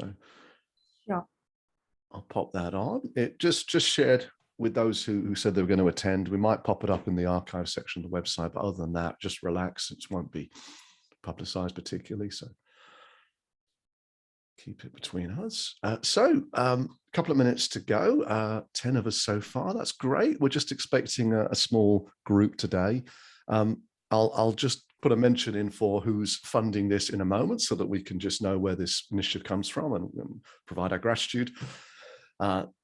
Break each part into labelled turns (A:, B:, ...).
A: So
B: Sure.
A: I'll pop that on. It just shared with those who said they were going to attend. We might pop it up in the archive section of the website, but other than that, just relax. It won't be publicized particularly. So keep it between us. A couple of minutes to go. 10 of us so far. That's great. We're just expecting a small group today. I'll just put a mention in for who's funding this in a moment so that we can just know where this initiative comes from and provide our gratitude.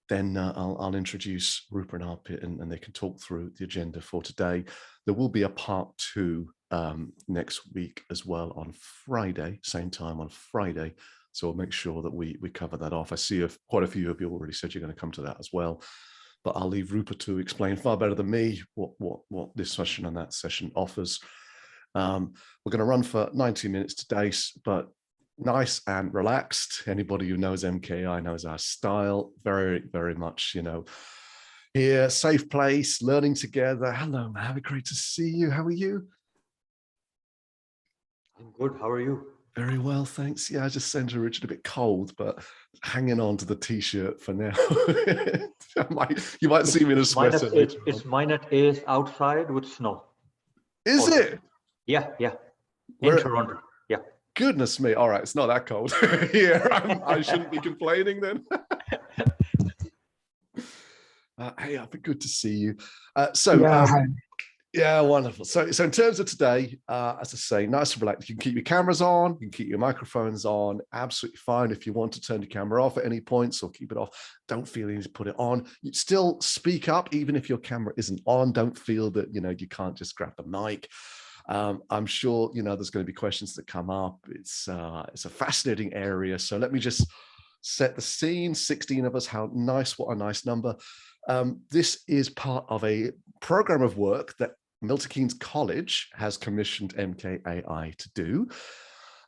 A: Then I'll introduce Rupert and Arpit and they can talk through the agenda for today. There will be a part 2 next week as well on Friday, same time on Friday. So we'll make sure that we cover that off. I see quite a few of you already said you're going to come to that as well. But I'll leave Rupert to explain far better than me what this session and that session offers. We're going to run for 90 minutes today, but nice and relaxed. Anybody who knows MKI knows our style very, very much, here, safe place, learning together. Hello, man. Great to see you. How are you?
C: I'm good. How are you?
A: Very well, thanks. Yeah, I just sent Richard a bit cold, but hanging on to the t-shirt for now. You might see me in a sweater.
C: It's -8 outside with snow.
A: Is it?
C: Yeah. In Toronto. Yeah.
A: Goodness me. All right, it's not that cold here. I shouldn't be complaining then. Hey, I've been good to see you. Yeah, wonderful. So in terms of today, as I say, nice and relaxed. You can keep your cameras on, you can keep your microphones on, absolutely fine. If you want to turn your camera off at any points or keep it off, don't feel you need to put it on. You still speak up, even if your camera isn't on. Don't feel that, you can't just grab the mic. I'm sure, there's going to be questions that come up. It's a fascinating area. So let me just set the scene. 16 of us, how nice, what a nice number. This is part of a program of work that Milton Keynes College has commissioned MKAI to do.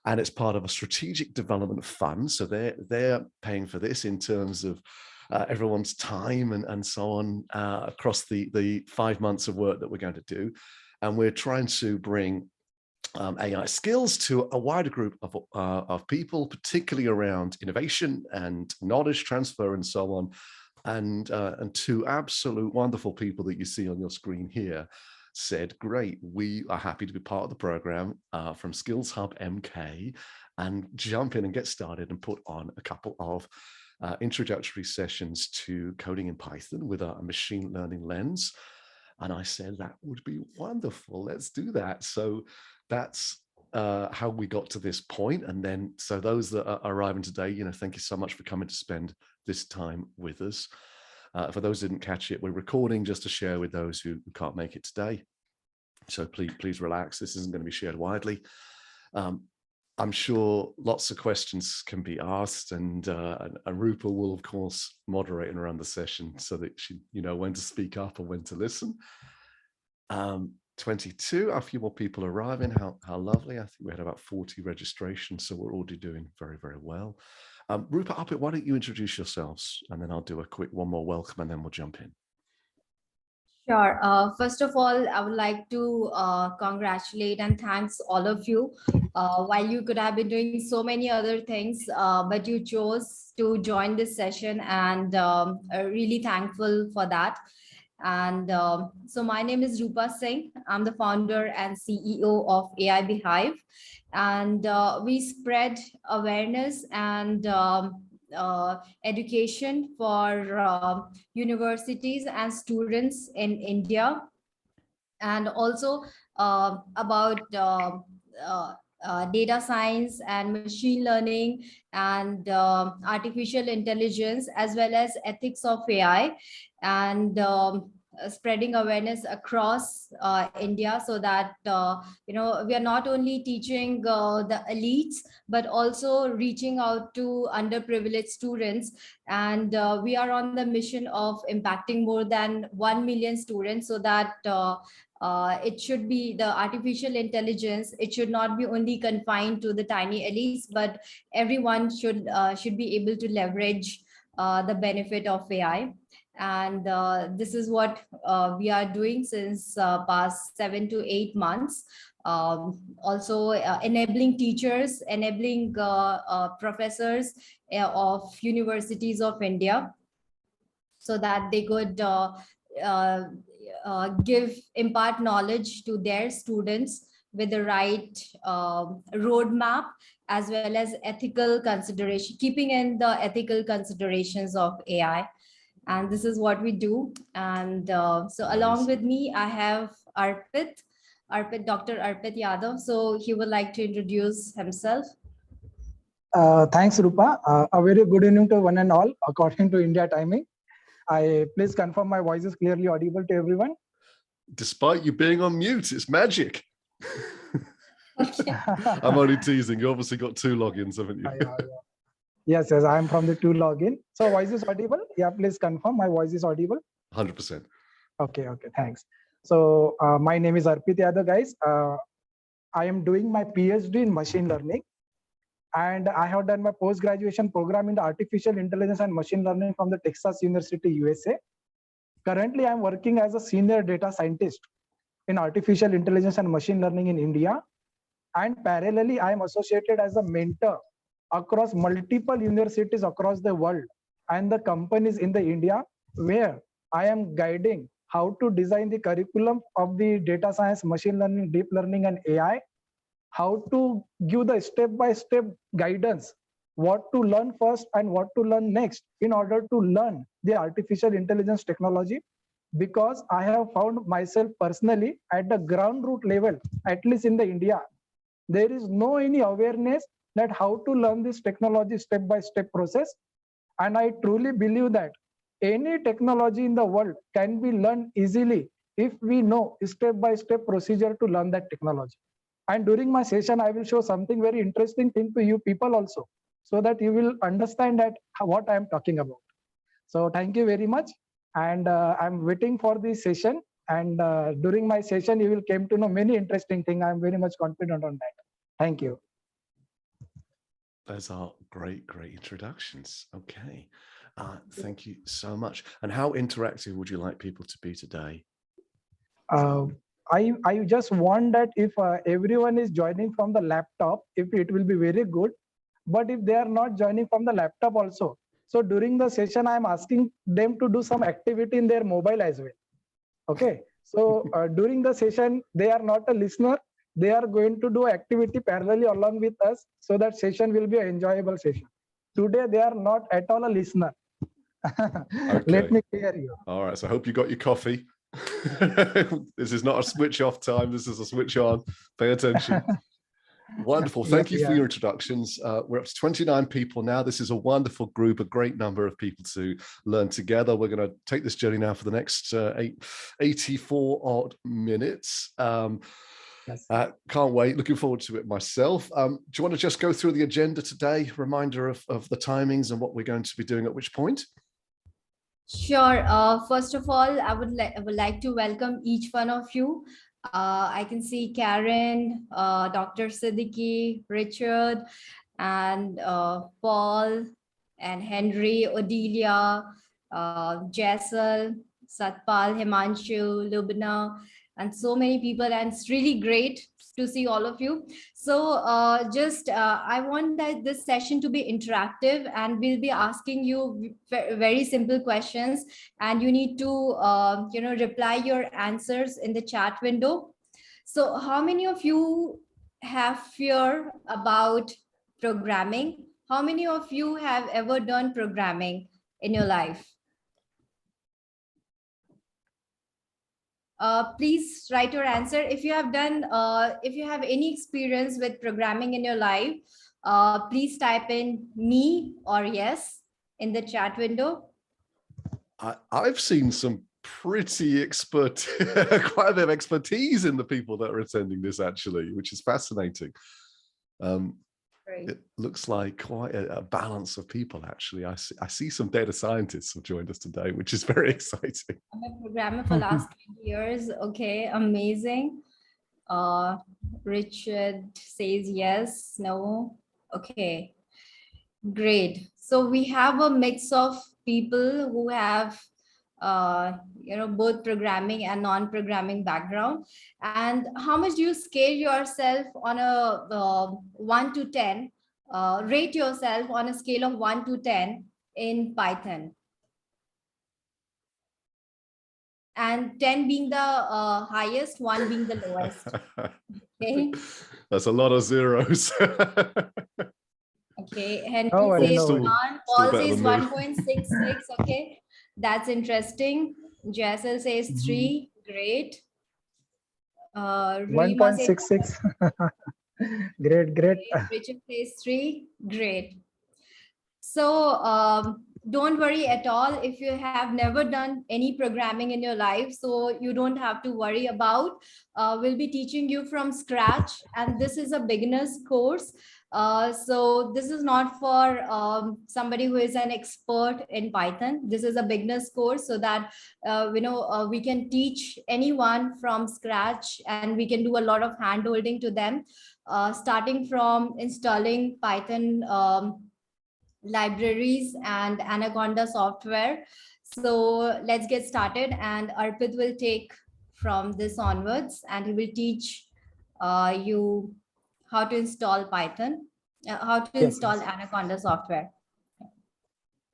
A: And it's part of a strategic development fund. So they're paying for this in terms of everyone's time and so on across the 5 months of work that we're going to do. And we're trying to bring AI skills to a wider group of people, particularly around innovation and knowledge transfer and so on. And 2 absolute wonderful people that you see on your screen here said, great, we are happy to be part of the program from Skills Hub MK and jump in and get started and put on a couple of introductory sessions to coding in Python with a machine learning lens. And I said, that would be wonderful. Let's do that. So that's how we got to this point. And then, so those that are arriving today, thank you so much for coming to spend this time with us. For those who didn't catch it, we're recording just to share with those who can't make it today. So please relax. This isn't going to be shared widely. I'm sure lots of questions can be asked, and Rupa will, of course, moderate and run the session so that she, when to speak up and when to listen. 22, a few more people arriving. How lovely. I think we had about 40 registrations, so we're already doing very, very well. Rupa, Arpit, why don't you introduce yourselves, and then I'll do a quick one more welcome, and then we'll jump in.
B: Sure. First of all, I would like to congratulate and thanks all of you. While you could have been doing so many other things, but you chose to join this session, and really thankful for that. And so my name is Rupa Singh. I'm the founder and CEO of AI Beehive. And we spread awareness and education for universities and students in India, and also about data science and machine learning and artificial intelligence, as well as ethics of AI, and spreading awareness across India, so that we are not only teaching the elites, but also reaching out to underprivileged students. And we are on the mission of impacting more than 1 million students, so that it should be the artificial intelligence. It should not be only confined to the tiny elites, but everyone should be able to leverage the benefit of AI. And this is what we are doing since past 7 to 8 months. Also enabling teachers, enabling professors, of universities of India, so that they could impart knowledge to their students with the right roadmap, as well as ethical consideration, keeping in the ethical considerations of AI. And this is what we do. And so along with me, I have Dr. Arpit Yadav. So he would like to introduce himself.
D: Thanks, Rupa. A very good evening to one and all, according to India timing. I please confirm my voice is clearly audible to everyone.
A: Despite you being on mute, it's magic.
B: Okay.
A: I'm only teasing. You obviously got 2 logins, haven't you?
D: Yes, I'm from the 2 login. So voice is audible? Yeah, please confirm my voice is audible.
A: 100%.
D: Okay, thanks. So my name is Arpit Yadav, guys. I am doing my PhD in machine learning, and I have done my post-graduation program in the artificial intelligence and machine learning from the Texas University, USA. Currently, I'm working as a senior data scientist in artificial intelligence and machine learning in India. And parallelly, I am associated as a mentor across multiple universities across the world and the companies in the India, where I am guiding how to design the curriculum of the data science, machine learning, deep learning, and AI, how to give the step-by-step guidance, what to learn first and what to learn next in order to learn the artificial intelligence technology. Because I have found myself personally at the ground root level, at least in the India, there is no any awareness that how to learn this technology step-by-step process. And I truly believe that any technology in the world can be learned easily if we know step-by-step procedure to learn that technology. And during my session, I will show something very interesting thing to you people also, so that you will understand that what I am talking about. So thank you very much. And I'm waiting for this session. And during my session, you will come to know many interesting things. I'm very much confident on that. Thank you.
A: Those are great introductions. Okay. Thank you so much. And how interactive would you like people to be today?
D: I just want that if everyone is joining from the laptop, if it will be very good. But if they are not joining from the laptop also, so during the session, I'm asking them to do some activity in their mobile as well. Okay. So during the session, they are not a listener. They are going to do activity parallelly along with us, so that session will be an enjoyable session. Today, they are not at all a listener. Okay. Let me clear you.
A: All right. So I hope you got your coffee. This is not a switch off time. This is a switch on. Pay attention. Wonderful. Thank you for your introductions. We're up to 29 people now. This is a wonderful group, a great number of people to learn together. We're going to take this journey now for the next 84 odd minutes. Can't wait. Looking forward to it myself. Do you want to just go through the agenda today? Reminder of the timings and what we're going to be doing at which point?
B: Sure. First of all, I would like to welcome each one of you. I can see Karen, Dr. Siddiqui, Richard, and Paul, and Henry, Odelia, Jessel, Satpal, Himanshu, Lubna, and so many people. And it's really great to see all of you. So I want that this session to be interactive, and we'll be asking you very simple questions, and you need to reply your answers in the chat window. So how many of you have fear about programming? How many of you have ever done programming in your life? Please write your answer. If you have done, if you have any experience with programming in your life, please type in me or yes in the chat window.
A: I've seen some pretty quite a bit of expertise in the people that are attending this, actually, which is fascinating. It looks like quite a balance of people, actually. I see some data scientists have joined us today, which is very exciting.
B: I'm a programmer for the last 20 years. Okay, amazing. Richard says yes, no. Okay, great. So we have a mix of people who have both programming and non-programming background. And how much do you scale yourself on a 1 to 10 rate yourself on a scale of 1 to 10 in Python. And 10 being the highest, 1 being the lowest. Okay.
A: That's a lot of zeros.
B: Okay. Henry
D: No worry,
B: says
D: no worry.
B: 1,
A: Still
B: Paul
A: better
B: says
A: than me.
B: 1.66. Okay. That's interesting. Jaisal says 3. Great. Rima says
D: 1.66. Great, great.
B: Richard says 3. Great. So don't worry at all if you have never done any programming in your life. So you don't have to worry about. We'll be teaching you from scratch, and this is a beginner's course. So this is not for somebody who is an expert in Python. This is a beginner's course, so that we can teach anyone from scratch, and we can do a lot of hand holding to them, starting from installing Python libraries and Anaconda software. So let's get started, and Arpit will take from this onwards, and he will teach you how to install Python, how to
D: Yes,
B: install
D: yes.
B: Anaconda software.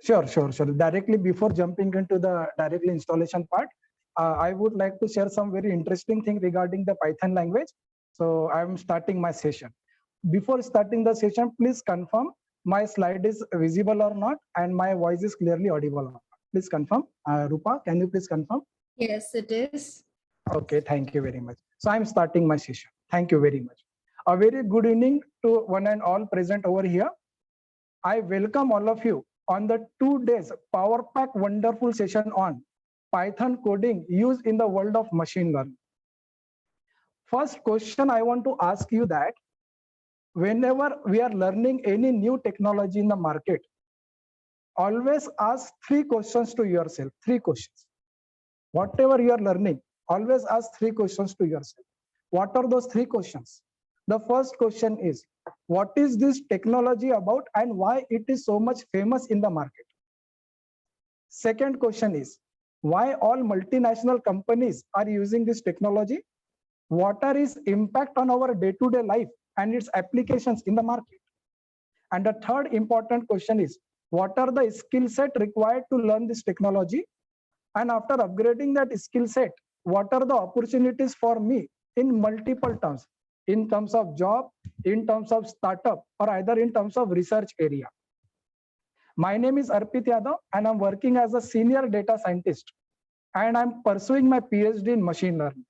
D: Sure. Directly before jumping into the directly installation part, I would like to share some very interesting thing regarding the Python language. So I'm starting my session. Before starting the session, please confirm my slide is visible or not, and my voice is clearly audible or not. Please confirm. Rupa, can you please confirm?
B: Yes, it is.
D: Okay, thank you very much. So I'm starting my session. Thank you very much. A very good evening to one and all present over here. I welcome all of you on the 2 days Power Pack wonderful session on Python coding used in the world of machine learning. First question I want to ask you that whenever we are learning any new technology in the market, always ask 3 questions to yourself. 3 questions. Whatever you are learning, always ask 3 questions to yourself. What are those 3 questions? The first question is, what is this technology about and why it is so much famous in the market? Second question is, why all multinational companies are using this technology? What are its impact on our day-to-day life and its applications in the market? And the third important question is, what are the skill set required to learn this technology? And after upgrading that skill set, what are the opportunities for me in multiple terms, in terms of job, in terms of startup, or either in terms of research area? My name is Arpit Yadav, and I'm working as a senior data scientist, and I'm pursuing my PhD in machine learning.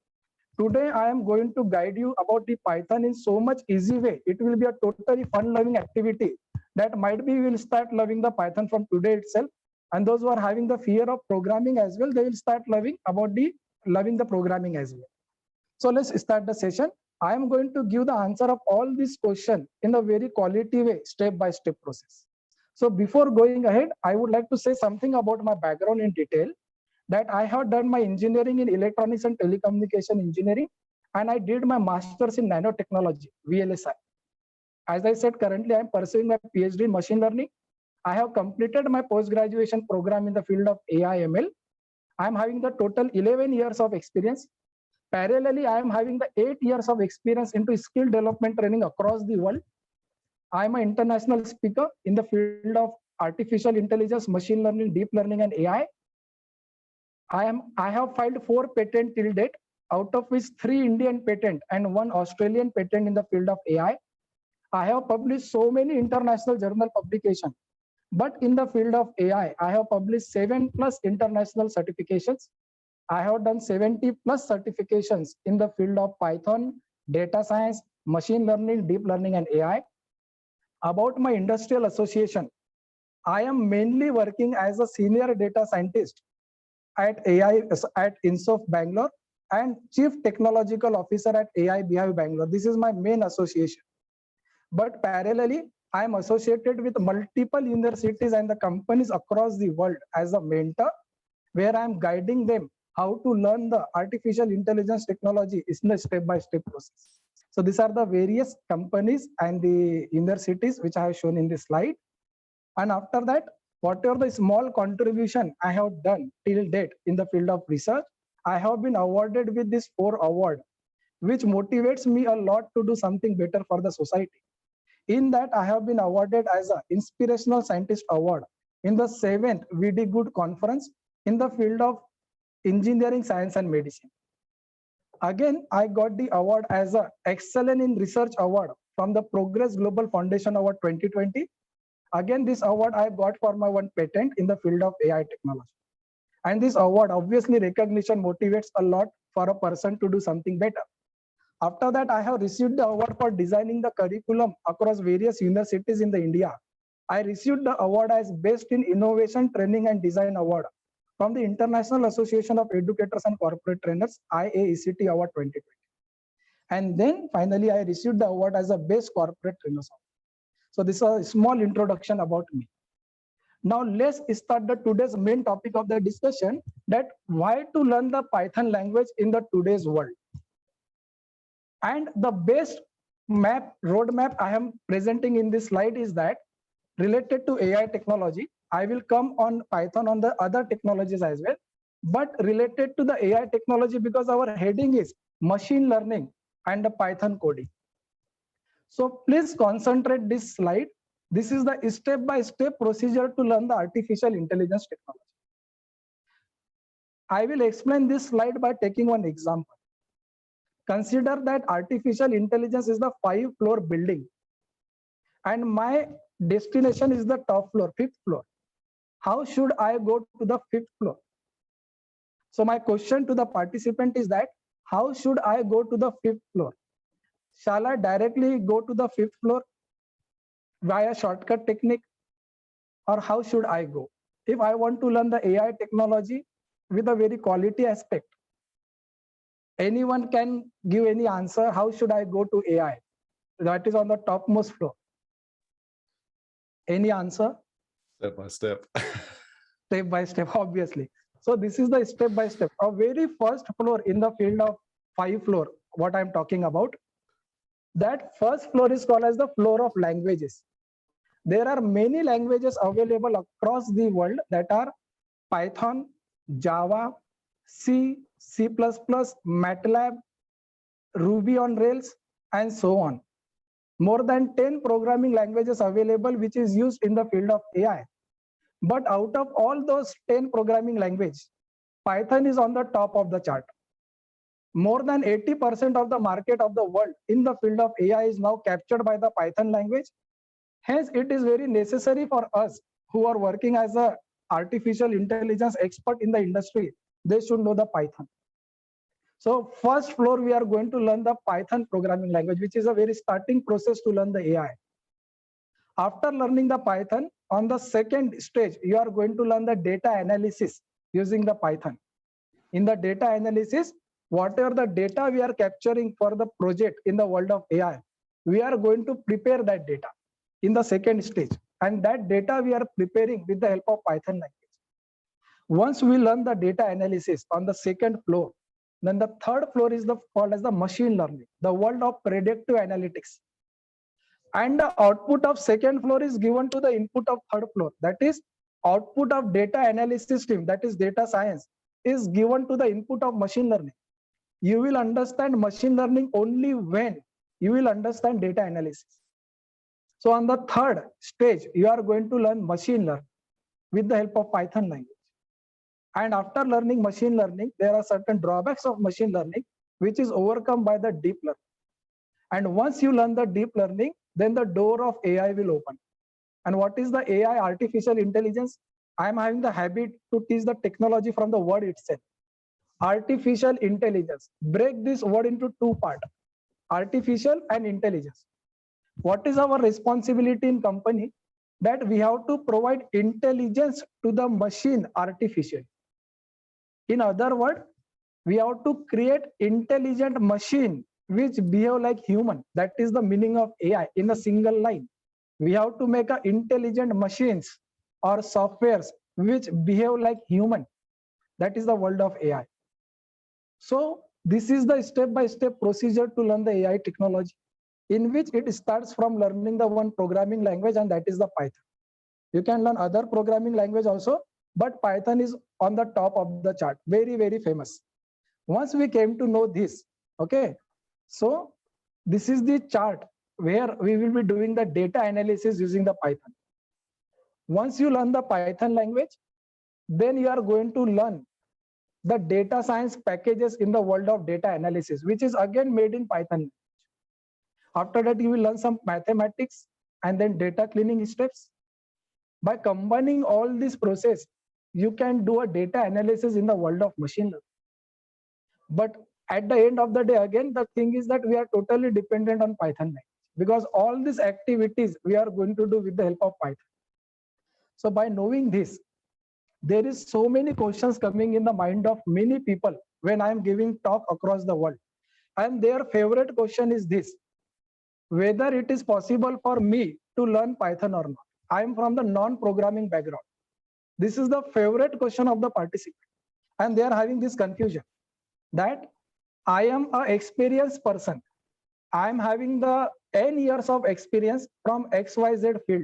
D: Today, I am going to guide you about the Python in so much easy way. It will be a totally fun-loving activity that might be you will start loving the Python from today itself. And those who are having the fear of programming as well, they will start loving the programming as well. So let's start the session. I am going to give the answer of all these questions in a very quality way, step-by-step process. So before going ahead, I would like to say something about my background in detail. That I have done my engineering in electronics and telecommunication engineering, and I did my master's in nanotechnology, VLSI. As I said, currently I am pursuing my PhD in machine learning. I have completed my post-graduation program in the field of AI ML. I am having the total 11 years of experience. Parallelly, I am having the 8 years of experience into skill development training across the world. I am an international speaker in the field of artificial intelligence, machine learning, deep learning, and AI. I have filed 4 patents till date, out of which 3 Indian patent and 1 Australian patent in the field of AI. I have published so many international journal publications, but in the field of AI, I have published 7+ international certifications. I have done 70+ certifications in the field of Python, data science, machine learning, deep learning, and AI. About my industrial association, I am mainly working as a senior data scientist at INSOF Bangalore and Chief Technological Officer at AI Beehive Bangalore. This is my main association. But parallelly, I am associated with multiple universities and the companies across the world as a mentor, where I am guiding them how to learn the artificial intelligence technology in a step-by-step process. So these are the various companies and the universities which I have shown in this slide. And after that, whatever the small contribution I have done till date in the field of research, I have been awarded with this 4 award, which motivates me a lot to do something better for the society. In that, I have been awarded as an Inspirational Scientist Award in the 7th VD Good Conference in the field of Engineering, Science and Medicine. Again, I got the award as a Excellence in Research Award from the Progress Global Foundation Award 2020. Again, this award I got for my one patent in the field of AI technology. And this award, obviously recognition motivates a lot for a person to do something better. After that, I have received the award for designing the curriculum across various universities in the India. I received the award as Best in Innovation Training and Design Award from the International Association of Educators and Corporate Trainers, IAECT Award 2020. And then finally, I received the award as a Best Corporate Trainer. So this is a small introduction about me. Now let's start the today's main topic of the discussion, that why to learn the Python language in the today's world. And the best roadmap I am presenting in this slide is that related to AI technology. I will come on Python on the other technologies as well, but related to the AI technology because our heading is machine learning and the Python coding. So please concentrate this slide. This is the step-by-step procedure to learn the artificial intelligence technology. I will explain this slide by taking one example. Consider that artificial intelligence is the 5-floor building and my destination is the top floor, 5th floor. How should I go to the 5th floor? So my question to the participant is that, how should I go to the 5th floor? Shall I directly go to the 5th floor via shortcut technique, or how should I go? If I want to learn the AI technology with a very quality aspect, anyone can give any answer. How should I go to AI? That is on the topmost floor. Any answer?
A: Step by step.
D: Step by step, obviously. So this is the step by step. Our very first floor in the field of 5 floor, what I'm talking about. That first floor is called as the floor of languages. There are many languages available across the world that are Python, Java, C, C++, MATLAB, Ruby on Rails, and so on. More than 10 programming languages available which is used in the field of AI. But out of all those 10 programming languages, Python is on the top of the chart. More than 80% of the market of the world in the field of AI is now captured by the Python language. Hence, it is very necessary for us who are working as a artificial intelligence expert in the industry, they should know the Python. So first floor, we are going to learn the Python programming language, which is a very starting process to learn the AI. After learning the Python, on the second stage, you are going to learn the data analysis using the Python. In the data analysis, whatever the data we are capturing for the project in the world of AI, we are going to prepare that data in the second stage. And that data we are preparing with the help of Python language. Once we learn the data analysis on the second floor, then the third floor is called as the machine learning, the world of predictive analytics. And the output of second floor is given to the input of third floor. That is, output of data analysis team, that is data science, is given to the input of machine learning. You will understand machine learning only when you will understand data analysis. So on the third stage, you are going to learn machine learning with the help of Python language. And after learning machine learning, there are certain drawbacks of machine learning, which is overcome by the deep learning. And once you learn the deep learning, then the door of AI will open. And what is the AI, artificial intelligence? I am having the habit to teach the technology from the word itself. Artificial intelligence. Break this word into two parts, artificial and intelligence. What is our responsibility in company? That we have to provide intelligence to the machine artificially. In other words, we have to create intelligent machine which behave like human. That is the meaning of AI in a single line. We have to make intelligent machines or softwares which behave like human. That is the world of AI. So this is the step-by-step procedure to learn the AI technology, in which it starts from learning the one programming language, and that is the Python. You can learn other programming language also, but Python is on the top of the chart, very, very famous. Once we came to know this, okay, so this is the chart where we will be doing the data analysis using the Python. Once you learn the Python language, then you are going to learn the data science packages in the world of data analysis, which is again made in Python. After that, you will learn some mathematics and then data cleaning steps. By combining all this process, you can do a data analysis in the world of machine learning. But at the end of the day, again, the thing is that we are totally dependent on Python language, because all these activities we are going to do with the help of Python. So by knowing this, there is so many questions coming in the mind of many people when I am giving talk across the world. And their favorite question is this: whether it is possible for me to learn Python or not. I am from the non-programming background. This is the favorite question of the participant. And they are having this confusion that I am an experienced person. I am having the 10 years of experience from XYZ field.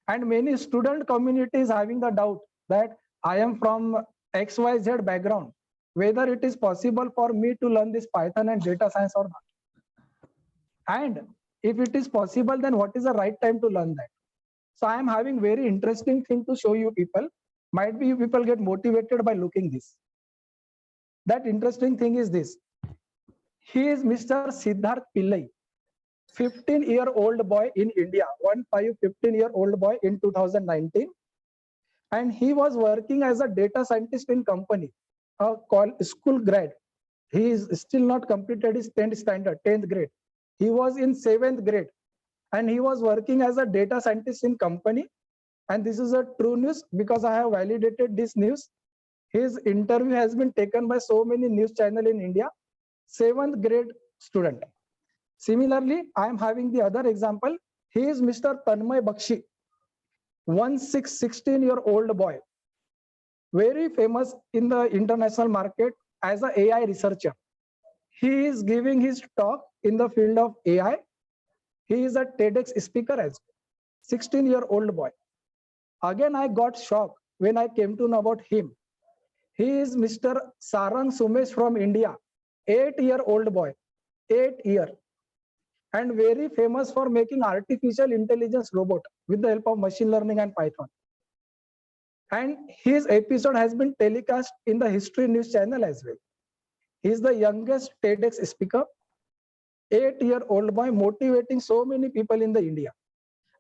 D: And many student community is having the doubt that I am from XYZ background, whether it is possible for me to learn this Python and data science or not. And if it is possible, then what is the right time to learn that? So I am having very interesting thing to show you people. Might be you people get motivated by looking this. That interesting thing is this. He is Mr. Siddharth Pillai, 15-year-old boy in India, 15-year-old boy in 2019. And he was working as a data scientist in company, a school grad. He is still not completed his 10th standard, 10th grade. He was in 7th grade and he was working as a data scientist in company. And this is a true news because I have validated this news. His interview has been taken by so many news channels in India. 7th grade student. Similarly, I am having the other example. He is Mr. Tanmay Bakshi, 16-year-old boy, very famous in the international market as an AI researcher. He is giving his talk in the field of AI. He is a TEDx speaker as well. 16-year-old boy. Again, I got shocked when I came to know about him. He is Mr. Sarang Sumesh from India, 8-year-old boy, 8 year, and very famous for making artificial intelligence robot with the help of machine learning and Python. And his episode has been telecast in the History News channel as well. He is the youngest TEDx speaker, 8-year-old boy, motivating so many people in the India.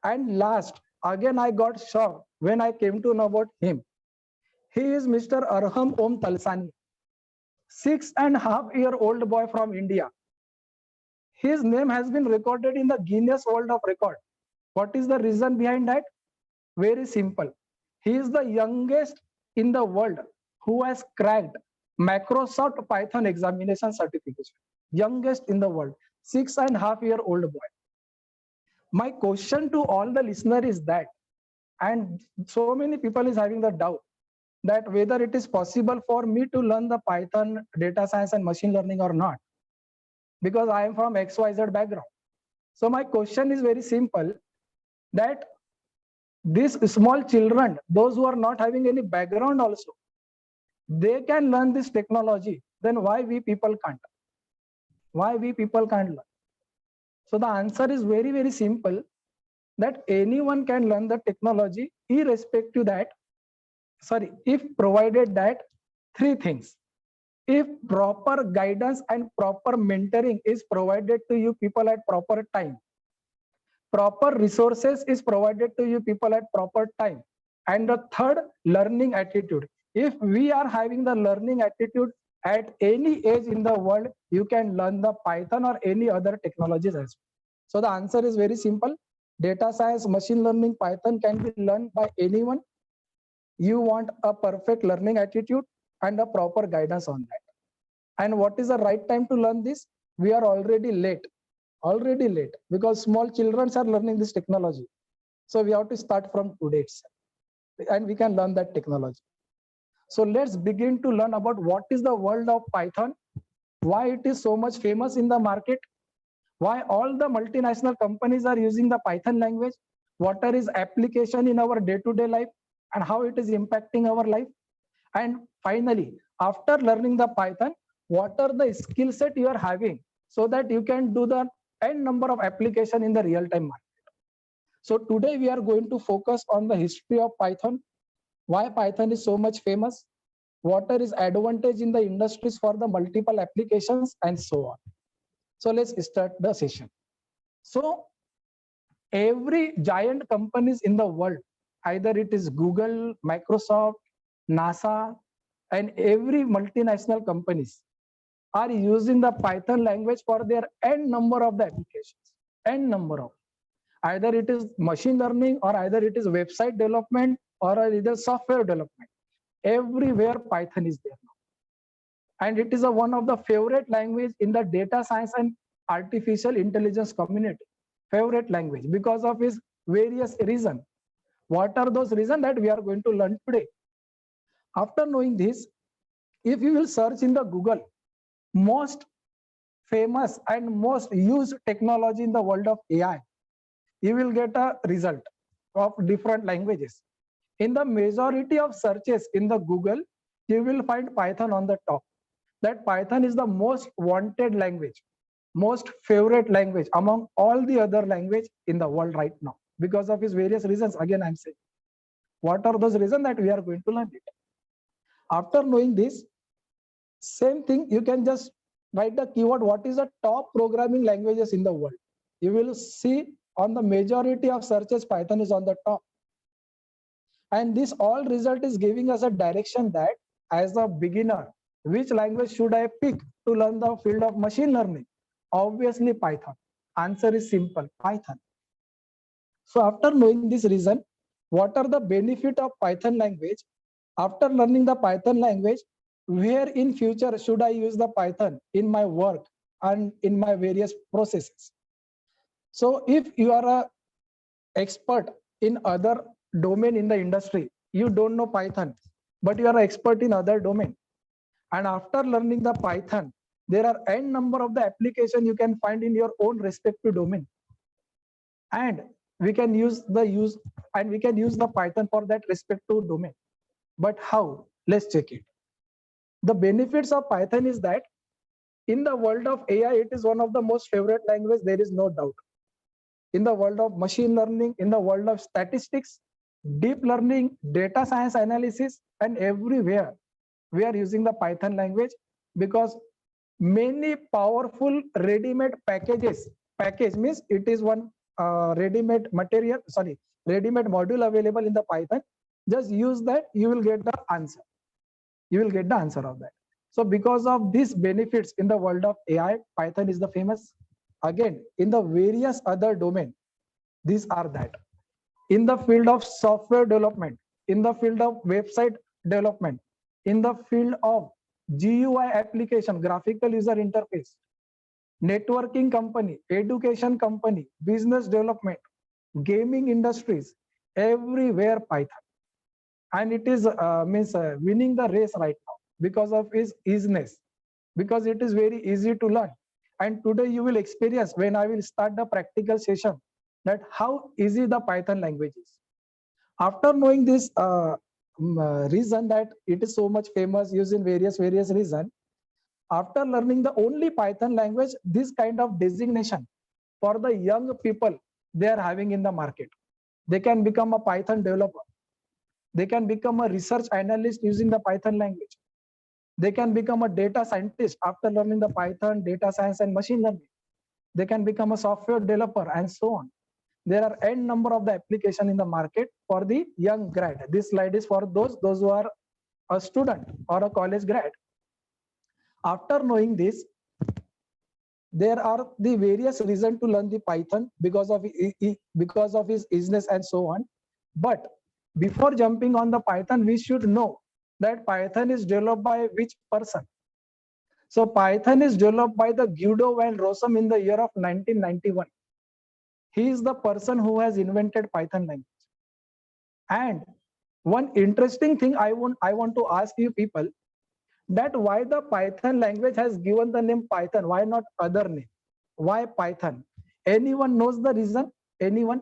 D: And last, again, I got shocked when I came to know about him. He is Mr. Arham Om Talsani, 6.5-year-old boy from India. His name has been recorded in the Guinness World of Record. What is the reason behind that? Very simple. He is the youngest in the world who has cracked Microsoft Python examination certification. Youngest in the world, 6.5-year-old boy. My question to all the listeners is that, and so many people is having the doubt that whether it is possible for me to learn the Python, data science and machine learning or not, because I am from XYZ background. So my question is very simple, that these small children, those who are not having any background also, they can learn this technology, then why we people can't? Why we people can't learn? So the answer is very, very simple, that anyone can learn the technology irrespective that, if provided that three things. If proper guidance and proper mentoring is provided to you people at proper time, proper resources is provided to you people at proper time, and the third, learning attitude. If we are having the learning attitude at any age in the world, you can learn the Python or any other technologies as well. So the answer is very simple. Data science, machine learning, Python can be learned by anyone. You want a perfect learning attitude and a proper guidance on that. And what is the right time to learn this? We are already late, because small children are learning this technology. So we have to start from today itself, and we can learn that technology. So let's begin to learn about what is the world of Python, why it is so much famous in the market, why all the multinational companies are using the Python language, what are its application in our day-to-day life, and how it is impacting our life. And finally, after learning the Python, what are the skill set you are having so that you can do the n number of application in the real-time market. So today we are going to focus on the history of Python, why Python is so much famous, what are its advantage in the industries for the multiple applications, and so on. So let's start the session. So every giant companies in the world, either it is Google, Microsoft, NASA, and every multinational companies are using the Python language for their n number of the applications, n number of. Either it is machine learning, or either it is website development, or either software development. Everywhere Python is there now. And it is one of the favorite language in the data science and artificial intelligence community. Favorite language because of its various reasons. What are those reasons that we are going to learn today? After knowing this, if you will search in the Google, most famous and most used technology in the world of AI, you will get a result of different languages. In the majority of searches in the Google, you will find Python on the top. That Python is the most wanted language, most favorite language among all the other language in the world right now, because of its various reasons. Again, I'm saying, what are those reasons that we are going to learn it? After knowing this, same thing, you can just write the keyword, what is the top programming languages in the world? You will see on the majority of searches, Python is on the top. And this all result is giving us a direction that as a beginner, which language should I pick to learn the field of machine learning? Obviously Python. Answer is simple, Python. So after knowing this reason, what are the benefit of Python language? After learning the Python language, where in future should I use the Python in my work and in my various processes? So if you are a expert in other domain in the industry, you don't know Python, but you are an expert in other domain. And after learning the Python, there are n number of the application you can find in your own respective domain. And we can use the Python for that respective domain. But how? Let's check it. The benefits of Python is that in the world of AI, it is one of the most favorite language, there is no doubt. In the world of machine learning, in the world of statistics, deep learning, data science analysis, and everywhere we are using the Python language, because many powerful ready-made package means it is one ready-made module available in the Python. Just use that, you will get the answer. You will get the answer of that. So because of these benefits in the world of AI, Python is the famous. Again, in the various other domain, these are that. In the field of software development, in the field of website development, in the field of GUI application, graphical user interface, networking company, education company, business development, gaming industries, everywhere Python. And it is winning the race right now because of its easiness, because it is very easy to learn. And today you will experience, when I will start the practical session, that how easy the Python language is. After knowing this reason that it is so much famous, used in various reasons, after learning the only Python language, this kind of designation for the young people they are having in the market. They can become a Python developer. They can become a research analyst using the Python language. They can become a data scientist after learning the Python, data science, and machine learning. They can become a software developer, and so on. There are n number of the application in the market for the young grad. This slide is for those who are a student or a college grad. After knowing this, there are the various reasons to learn the Python because of its easiness and so on. But before jumping on the Python, we should know that Python is developed by which person. So Python is developed by the Guido van Rossum in the year of 1991. He is the person who has invented Python language. And one interesting thing I want to ask you people, that why the Python language has given the name Python, why not other name? Why Python? Anyone knows the reason? Anyone?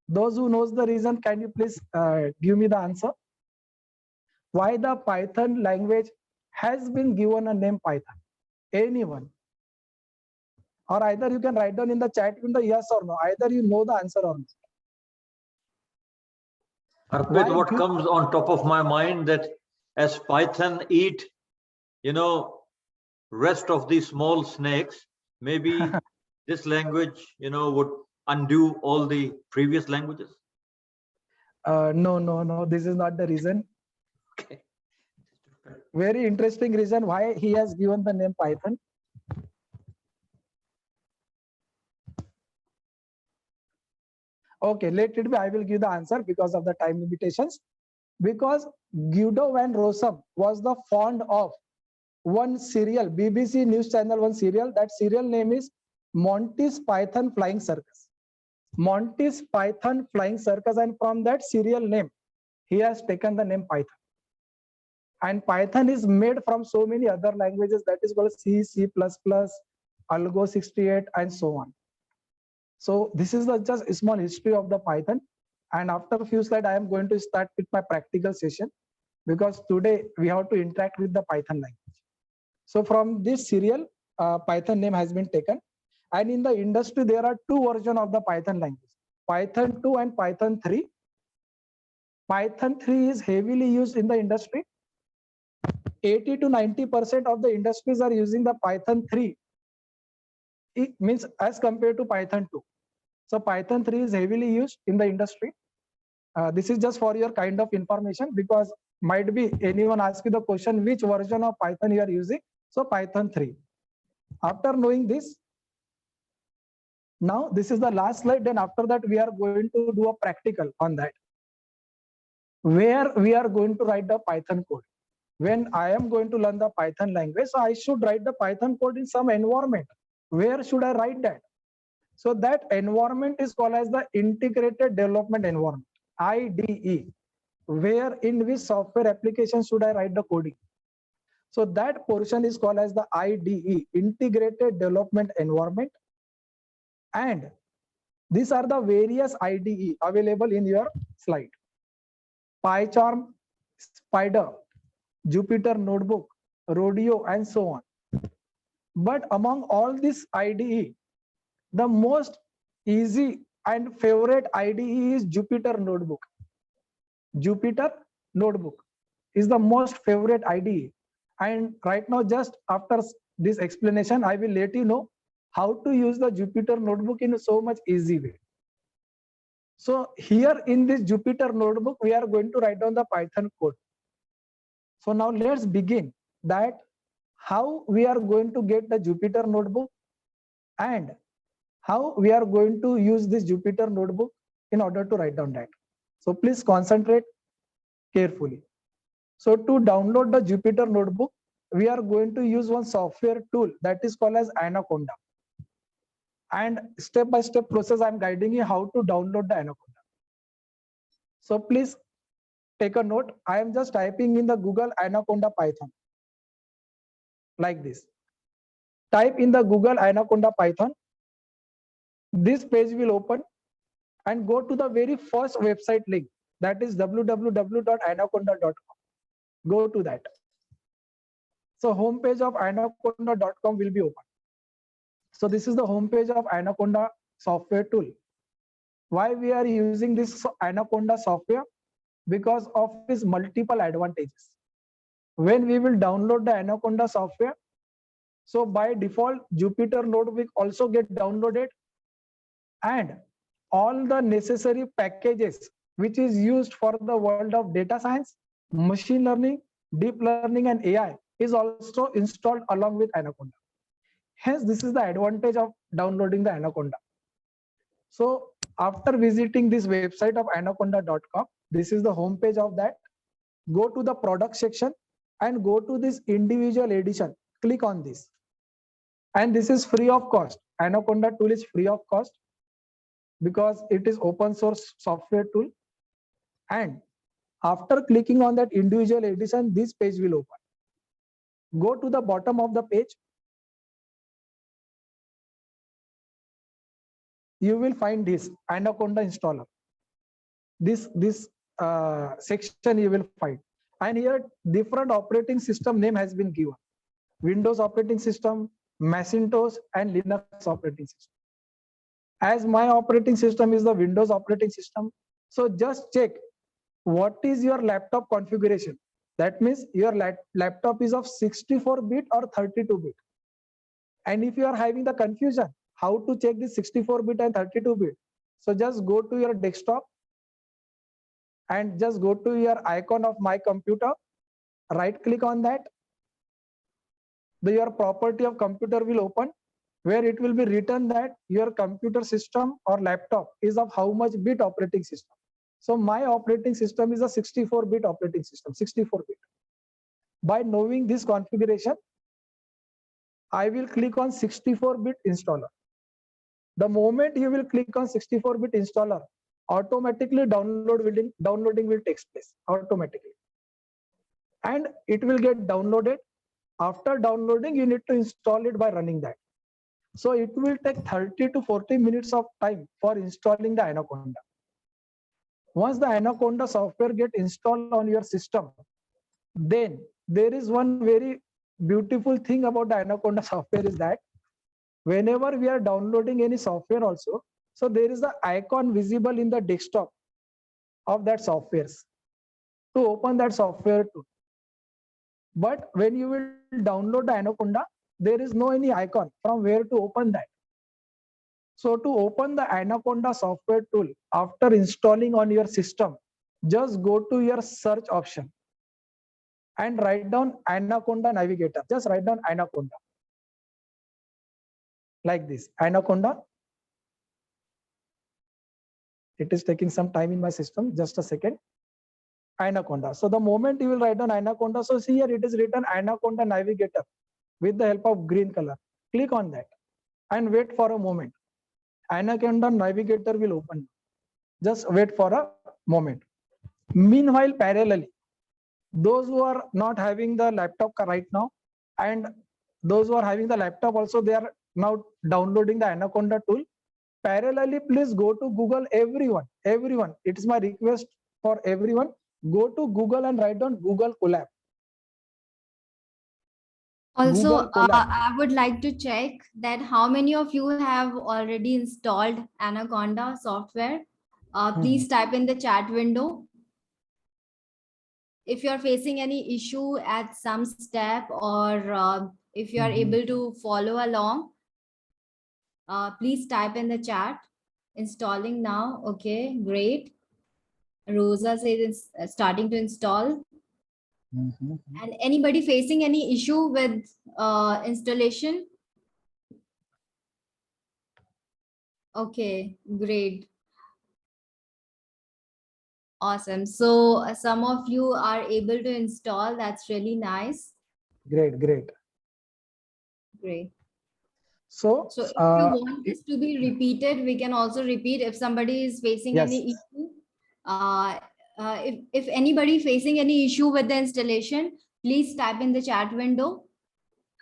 D: Those who knows the reason, can you please give me the answer? Why the Python language has been given a name Python? Anyone? or either you can write down in the chat window yes or no. Either you know the answer or not.
C: Arpit,
D: Why
C: what
D: do-
C: comes on top of my mind that as Python eat, rest of the small snakes, maybe this language, would undo all the previous languages.
D: No. This is not the reason.
C: Okay.
D: Very interesting reason why he has given the name Python. Okay, let it be. I will give the answer because of the time limitations. Because Guido van Rossum was the fond of one serial, BBC News Channel 1 serial. That serial name is Monty's Python Flying Circus. Monty's Python Flying Circus, and from that serial name, he has taken the name Python. And Python is made from so many other languages, that is called C, C++, Algo 68, and so on. So this is the just small history of the Python. And after a few slides, I am going to start with my practical session, because today we have to interact with the Python language. So from this serial, Python name has been taken. And in the industry, there are two versions of the Python language, Python 2 and Python 3. Python 3 is heavily used in the industry. 80 to 90% of the industries are using the Python 3. It means as compared to Python 2. So Python 3 is heavily used in the industry. This is just for your kind of information, because might be anyone ask you the question, which version of Python you are using? So Python 3. After knowing this, now this is the last slide. Then after that, we are going to do a practical on that, where we are going to write the Python code. When I am going to learn the Python language, so I should write the Python code in some environment. Where should I write that? So that environment is called as the Integrated Development Environment, IDE. Where in which software application should I write the coding? So that portion is called as the IDE, Integrated Development Environment. And these are the various IDE available in your slide: PyCharm, Spider, Jupyter Notebook, Rodeo, and so on. But among all these IDE, the most easy and favorite IDE is Jupyter Notebook. Jupyter Notebook is the most favorite IDE. And right now, just after this explanation, I will let you know how to use the Jupyter Notebook in so much easy way. So here in this Jupyter Notebook, we are going to write down the Python code. So now let's begin that how we are going to get the Jupyter Notebook and how we are going to use this Jupyter Notebook in order to write down that. So please concentrate carefully. So to download the Jupyter Notebook, we are going to use one software tool that is called as Anaconda. And step-by-step process, I'm guiding you how to download the Anaconda. So please take a note. I am just typing in the Google Anaconda Python like this. Type in the Google Anaconda Python. This page will open and go to the very first website link, that is www.anaconda.com. Go to that. So homepage of anaconda.com will be open. So this is the homepage of Anaconda software tool. Why we are using this Anaconda software? Because of its multiple advantages. When we will download the Anaconda software, so by default, Jupyter Notebook also get downloaded, and all the necessary packages which is used for the world of data science, machine learning, deep learning, and AI is also installed along with Anaconda. Hence, this is the advantage of downloading the Anaconda. So after visiting this website of anaconda.com, this is the homepage of that. Go to the product section and go to this individual edition. Click on this. And this is free of cost. Anaconda tool is free of cost because it is open source software tool. And after clicking on that individual edition, this page will open. Go to the bottom of the page. You will find this Anaconda installer. This section you will find. And here different operating system name has been given. Windows operating system, Macintosh, and Linux operating system. As my operating system is the Windows operating system, so just check what is your laptop configuration. That means your laptop is of 64-bit or 32-bit. And if you are having the confusion how to check this 64-bit and 32-bit, so just go to your desktop and just go to your icon of my computer, right click on that. Your property of computer will open, where it will be written that your computer system or laptop is of how much bit operating system. So my operating system is a 64-bit operating system, 64-bit. By knowing this configuration, I will click on 64-bit installer. The moment you will click on 64-bit installer, automatically downloading will take place automatically. And it will get downloaded. After downloading, you need to install it by running that. So it will take 30 to 40 minutes of time for installing the Anaconda. Once the Anaconda software get installed on your system, then there is one very beautiful thing about the Anaconda software is that whenever we are downloading any software also, so there is the icon visible in the desktop of that software to open that software too. But when you will download the Anaconda, there is no any icon from where to open that. So to open the Anaconda software tool after installing on your system, just go to your search option and write down Anaconda Navigator. Just write down Anaconda. Like this, Anaconda. It is taking some time in my system, just a second. Anaconda. So the moment you will write down Anaconda, so see here it is written Anaconda Navigator with the help of green color. Click on that and wait for a moment. Anaconda Navigator will open. Just wait for a moment. Meanwhile, parallelly, those who are not having the laptop right now and those who are having the laptop also, they are now downloading the Anaconda tool. Parallelly, please go to Google, everyone. It is my request for everyone. Go to Google and write down Google Colab.
B: Also,
D: Google Colab.
B: I would like to check that how many of you have already installed Anaconda software. Please type in the chat window. If you're facing any issue at some step, or if you are able to follow along, please type in the chat. Installing now. Okay, great. Rosa says it's starting to install. And anybody facing any issue with installation? Okay, great. Awesome. So some of you are able to install. That's really nice.
D: Great.
B: Great.
D: So
B: if you want this to be repeated, we can also repeat if somebody is facing any issue. If anybody facing any issue with the installation, please type in the chat window.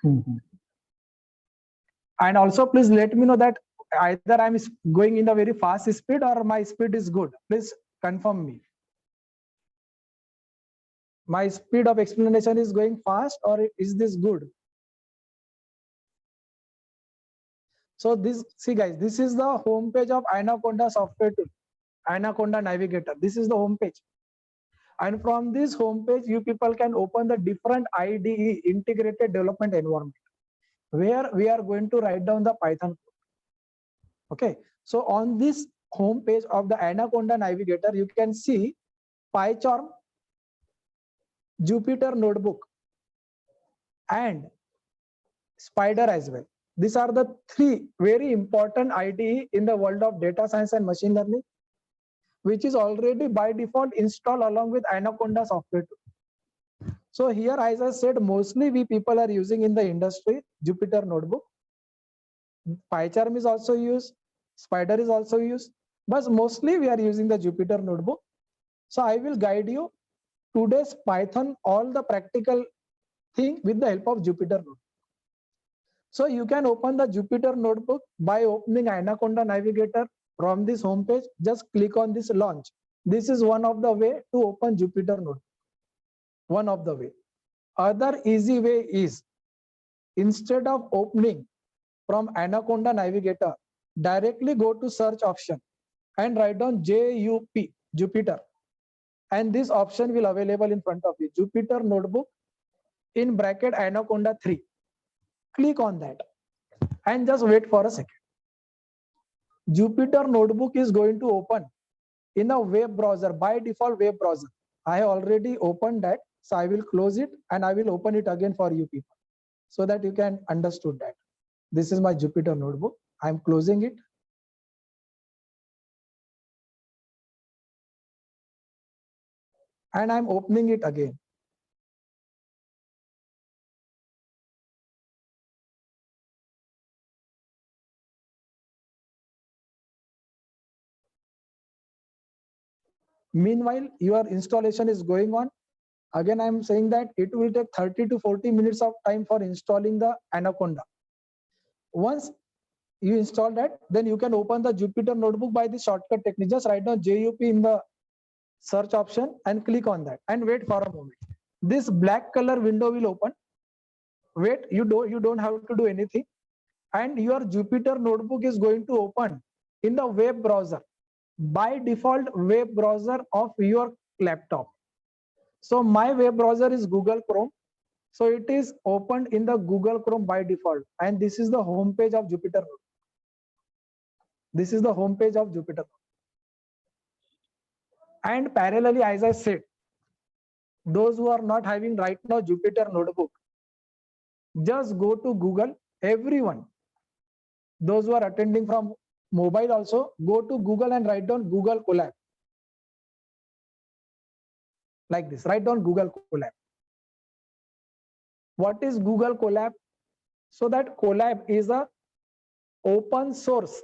D: And also please let me know that either I'm going in a very fast speed or my speed is good. Please confirm me. My speed of explanation is going fast or is this good? So this, see guys, this is the home page of Anaconda software tool, Anaconda Navigator. This is the home page. And from this home page, you people can open the different IDE, integrated development environment, where we are going to write down the Python code. Okay. So on this home page of the Anaconda Navigator, you can see PyCharm, Jupyter Notebook, and Spider as well. These are the three very important IDE in the world of data science and machine learning, which is already by default installed along with Anaconda software tool. So here, as I said, mostly we people are using in the industry Jupyter Notebook. PyCharm is also used, Spider is also used, but mostly we are using the Jupyter Notebook. So I will guide you today's Python, all the practical thing with the help of Jupyter Notebook. So you can open the Jupyter Notebook by opening Anaconda Navigator from this home page. Just click on this launch. This is one of the way to open Jupyter Notebook. One of the way. Other easy way is instead of opening from Anaconda Navigator, directly go to search option and write down JUP, Jupyter. And this option will available in front of you, Jupyter Notebook in bracket Anaconda 3. Click on that and just wait for a second. Jupyter Notebook is going to open in a web browser, by default web browser. I have already opened that, so I will close it and I will open it again for you people so that you can understood that. This is my Jupyter Notebook. I'm closing it. And I'm opening it again. Meanwhile, your installation is going on. Again, I'm saying that it will take 30 to 40 minutes of time for installing the Anaconda. Once you install that, then you can open the Jupyter Notebook by the shortcut technique. Just write down JUP in the search option and click on that and wait for a moment. This black color window will open. Wait, you don't have to do anything. And your Jupyter Notebook is going to open in the web browser, by default web browser of your laptop. So my web browser is Google Chrome. So it is opened in the Google Chrome by default. And this is the home page of Jupyter Notebook. This is the home page of Jupyter. And parallelly, as I said, those who are not having right now Jupyter Notebook, just go to Google, everyone. Those who are attending from mobile also, go to Google and write down Google Colab. Like this, write down Google Colab. What is Google Colab? So that Colab is a open source,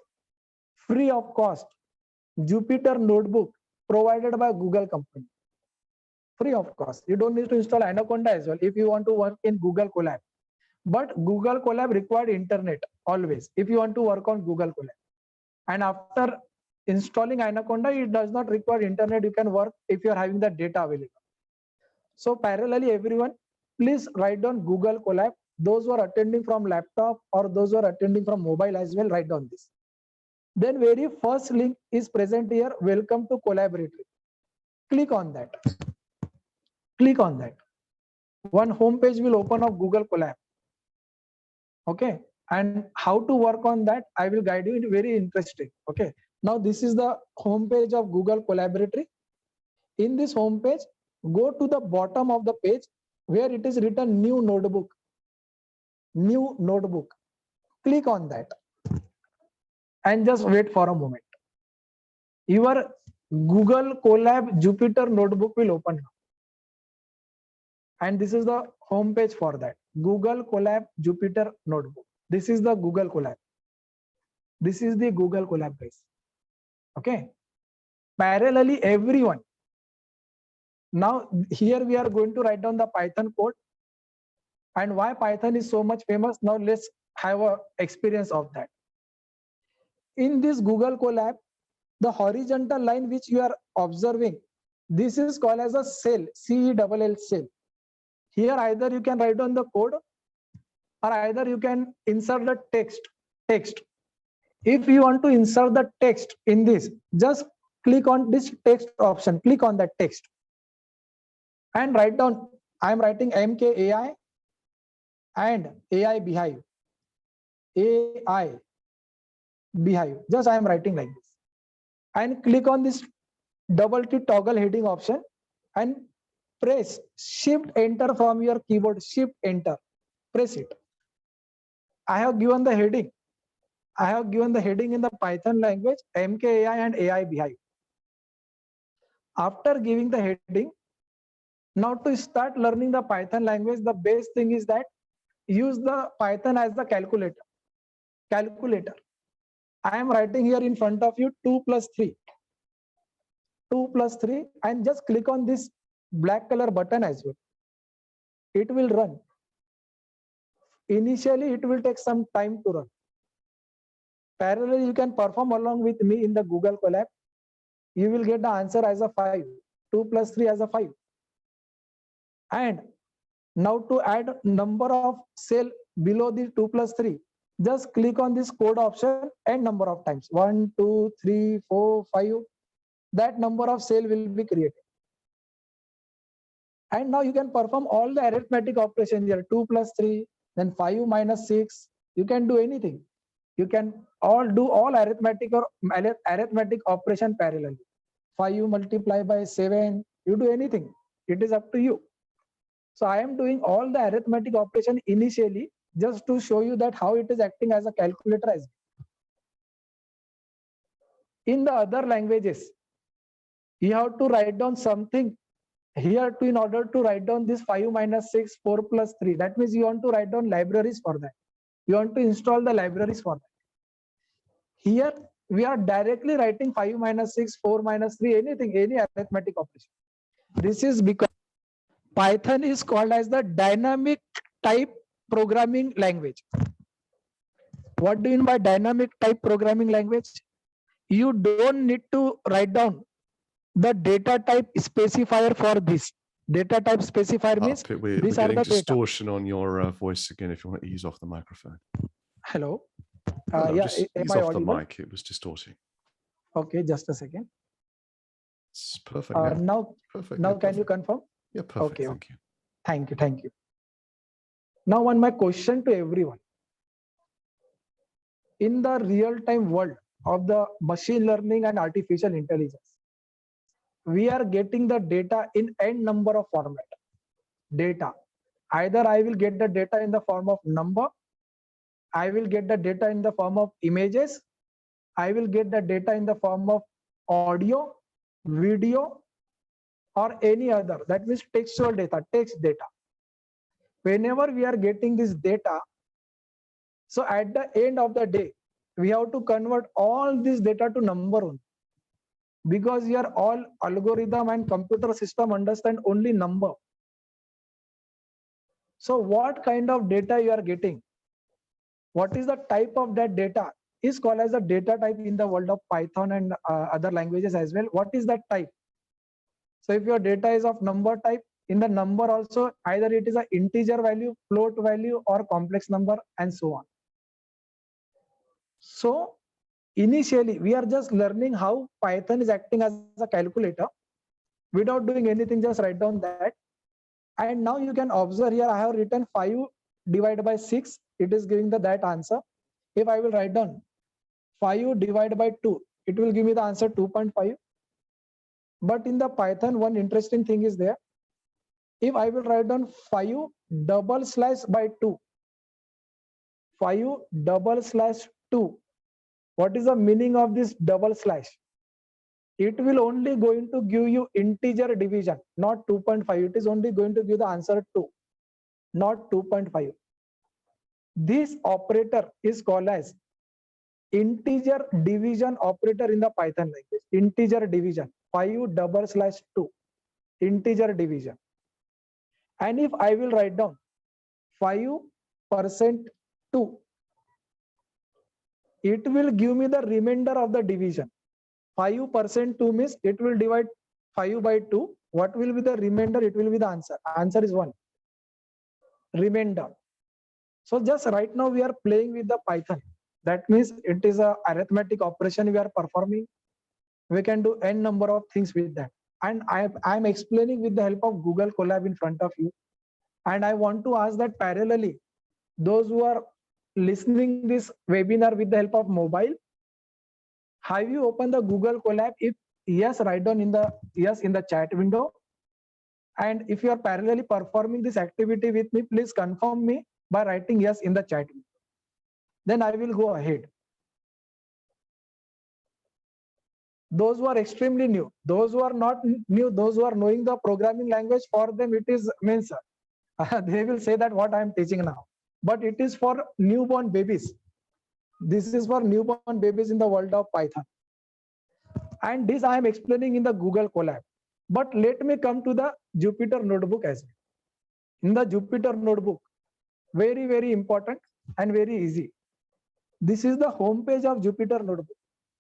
D: free of cost Jupyter Notebook provided by Google company. Free of cost. You don't need to install Anaconda as well if you want to work in Google Colab. But Google Colab required internet always if you want to work on Google Colab. And after installing Anaconda, it does not require internet. You can work if you are having the data available. So parallelly, everyone, please write down Google Colab. Those who are attending from laptop or those who are attending from mobile as well, write down this. Then very first link is present here. Welcome to Collaboratory. Click on that. Click on that. One home page will open of Google Colab. Okay. And how to work on that, I will guide you. It's very interesting. Okay. Now this is the home page of Google Collaboratory. In this home page, go to the bottom of the page where it is written new notebook. New notebook. Click on that. And just wait for a moment. Your Google Colab Jupyter Notebook will open now. And this is the home page for that. Google Colab Jupyter Notebook. This is the Google Colab. This is the Google Colab, guys. Okay. Parallelly, everyone. Now, here we are going to write down the Python code. And why Python is so much famous. Now, let's have an experience of that. In this Google Colab, the horizontal line which you are observing, this is called as a cell, C-E-L-L cell. Here, either you can write down the code or either you can insert the text. If you want to insert the text in this, just click on this text option, click on that text and write down, I am writing MKAI and AI Beehive. AI Beehive. Just I am writing like this. And click on this double T toggle heading option and press Shift Enter from your keyboard. Shift Enter. Press it. I have given the heading. I have given the heading in the Python language, MKAI and AI Beehive. After giving the heading, now to start learning the Python language, the best thing is that use the Python as the calculator. Calculator. I am writing here in front of you 2 plus 3. 2 plus 3 and just click on this black color button as well. It will run. Initially, it will take some time to run. Parallelly, you can perform along with me in the Google Colab. You will get the answer as a 5. 2 plus 3 as a 5. And now to add number of cell below the 2 plus 3, just click on this code option and number of times, 1, 2, 3, 4, 5, that number of cell will be created. And now you can perform all the arithmetic operations here, 2 plus 3, then 5 minus 6, you can do anything. You can do all arithmetic operation parallelly. 5 multiply by 7, you do anything. It is up to you. So I am doing all the arithmetic operation initially just to show you that how it is acting as a calculator as well. In the other languages, you have to write down something here in order to write down this 5 minus 6, 4 plus 3. That means you want to write down libraries for that. You want to install the libraries for that. Here we are directly writing 5 minus 6, 4 minus 3, anything, any arithmetic operation. This is because Python is called as the dynamic type programming language. What do you mean by dynamic type programming language? You don't need to write down the data type specifier for this. Data type specifier means
A: We're
D: these are
A: getting
D: the data.
A: distortion on your voice again. If you want to ease off the microphone.
D: Hello.
A: No,
D: Yeah,
A: just
D: am
A: ease
D: I
A: off the
D: audible?
A: mic. It was distorting.
D: Okay, just a second.
A: It's perfect. Now,
D: Now,
A: perfect.
D: now
A: Yeah,
D: can you
A: perfect.
D: confirm?
A: Yeah, perfect.
D: Okay,
A: Thank you.
D: Thank you, thank you. Now, one my question to everyone. In the real-time world of the machine learning and artificial intelligence, we are getting the data in n number of format. Data. Either I will get the data in the form of number, I will get the data in the form of images, I will get the data in the form of audio, video, or any other. That means textual data, text data. Whenever we are getting this data, so at the end of the day, we have to convert all this data to number only. Because here all algorithm and computer system understand only number. So what kind of data you are getting? What is the type of that data is called as a data type in the world of Python and other languages as well. What is that type? So if your data is of number type, in the number also either it is an integer value, float value, or complex number, and so on. So initially we are just learning how Python is acting as a calculator without doing anything, just write down that. And now you can observe here I have written 5 divided by 6, it is giving that answer. If I will write down 5 divided by 2, it will give me the answer 2.5. But in the Python, one interesting thing is there. If I will write down 5 double slash by 2, 5 double slash 2, what is the meaning of this double slash? It will only going to give you integer division, not 2.5. It is only going to give the answer 2, not 2.5. This operator is called as integer division operator in the Python language. Integer division, 5 double slash 2, integer division. And if I will write down 5% 2, it will give me the remainder of the division. 5% 2 means it will divide 5 by 2. What will be the remainder? It will be the answer. Answer is 1. Remainder. So just right now we are playing with the Python. That means it is a arithmetic operation we are performing. We can do n number of things with that. And I am explaining with the help of Google Colab in front of you. And I want to ask that parallelly, those who are listening this webinar with the help of mobile, have you opened the Google Colab? If yes, write down in the yes in the chat window. And if you are parallelly performing this activity with me, please confirm me by writing yes in the chat window. Then I will go ahead. Those who are extremely new, those who are not new, those who are knowing the programming language, for them it is means they will say that what I am teaching now. But it is for newborn babies. This is for newborn babies in the world of Python. And this I am explaining in the Google Colab. But let me come to the Jupyter Notebook as well. In the Jupyter Notebook, very, very important and very easy. This is the home page of Jupyter Notebook.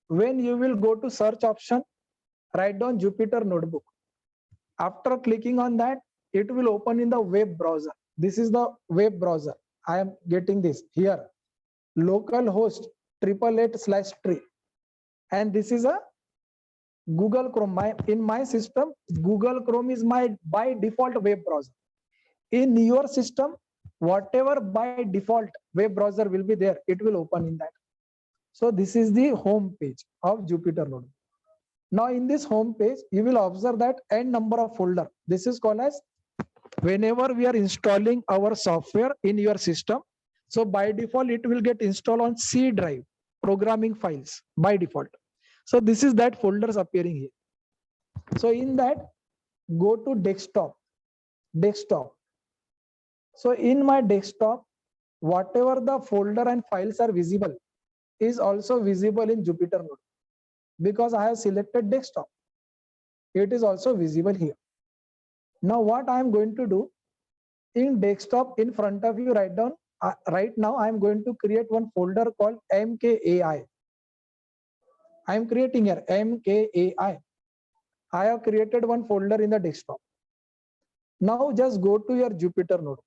D: When you will go to search option, write down Jupyter Notebook. After clicking on that, it will open in the web browser. This is the web browser. I am getting this here, localhost 888/3, and this is a Google Chrome. In my system, Google Chrome is my by default web browser. In your system, whatever by default web browser will be there, it will open in that. So this is the home page of Jupyter Notebook. Now in this home page, you will observe that n number of folder. This is called as whenever we are installing our software in your system. So by default, it will get installed on C drive, programming files by default. So this is that folders appearing here. So in that, go to desktop. So in my desktop, whatever the folder and files are visible is also visible in Jupyter Notebook because I have selected desktop. It is also visible here. Now what I am going to do in desktop in front of you right now, I am going to create one folder called MKAI. I am creating here MKAI. I have created one folder in the desktop. Now just go to your Jupyter Notebook.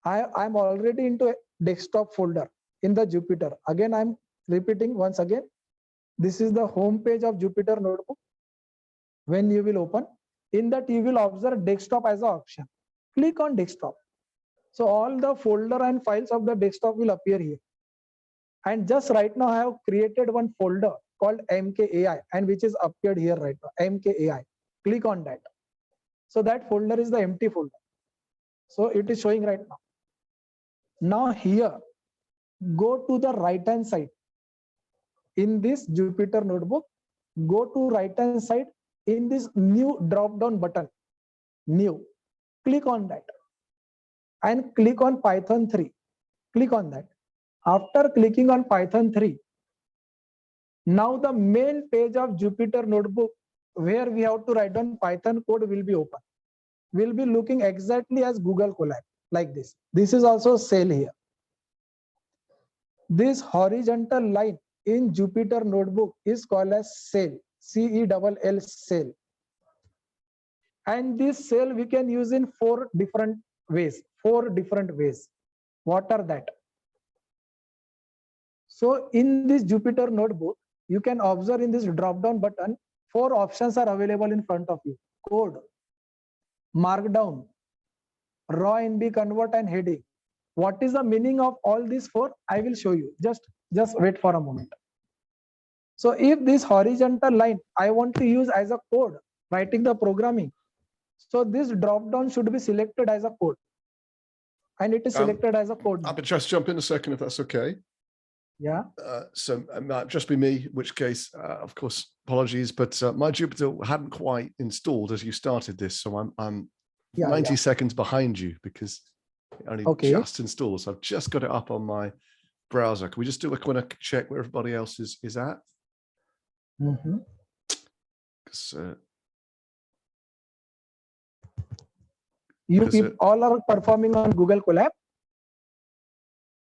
D: I am already into a desktop folder in the Jupyter. Again, I am repeating once again. This is the home page of Jupyter Notebook. When you will open, in that you will observe desktop as an option. Click on desktop. So all the folder and files of the desktop will appear here. And just right now I have created one folder called MKAI and which is appeared here right now, MKAI. Click on that. So that folder is the empty folder. So it is showing right now. Now here, go to the right hand side. In this Jupyter Notebook, go to right hand side in this new drop down button, new. Click on that and click on Python 3. Click on that. After clicking on Python 3, now the main page of Jupyter Notebook where we have to write down Python code will be open. We'll be looking exactly as Google Colab like this. This is also cell here. This horizontal line in Jupyter Notebook is called as cell, C-E-L-L, cell. And this cell we can use in four different ways. What are that? So in this Jupyter Notebook, you can observe in this drop down button, 4 options are available in front of you. Code, markdown, raw NB convert and heading. What is the meaning of all these 4? I will show you. Just wait for a moment. So if this horizontal line I want to use as a code, writing the programming, so this drop down should be selected as a code. And it is selected as a code.
A: I'll just jump in a second if that's okay.
D: Yeah.
A: So it might just be me, in which case, of course, apologies, but my Jupyter hadn't quite installed as you started this. So I'm 90 seconds behind you because it only just installed. So I've just got it up on my browser. Can we just do a quick check where everybody else is at?
D: Mm-hmm. You people all are performing on Google Colab?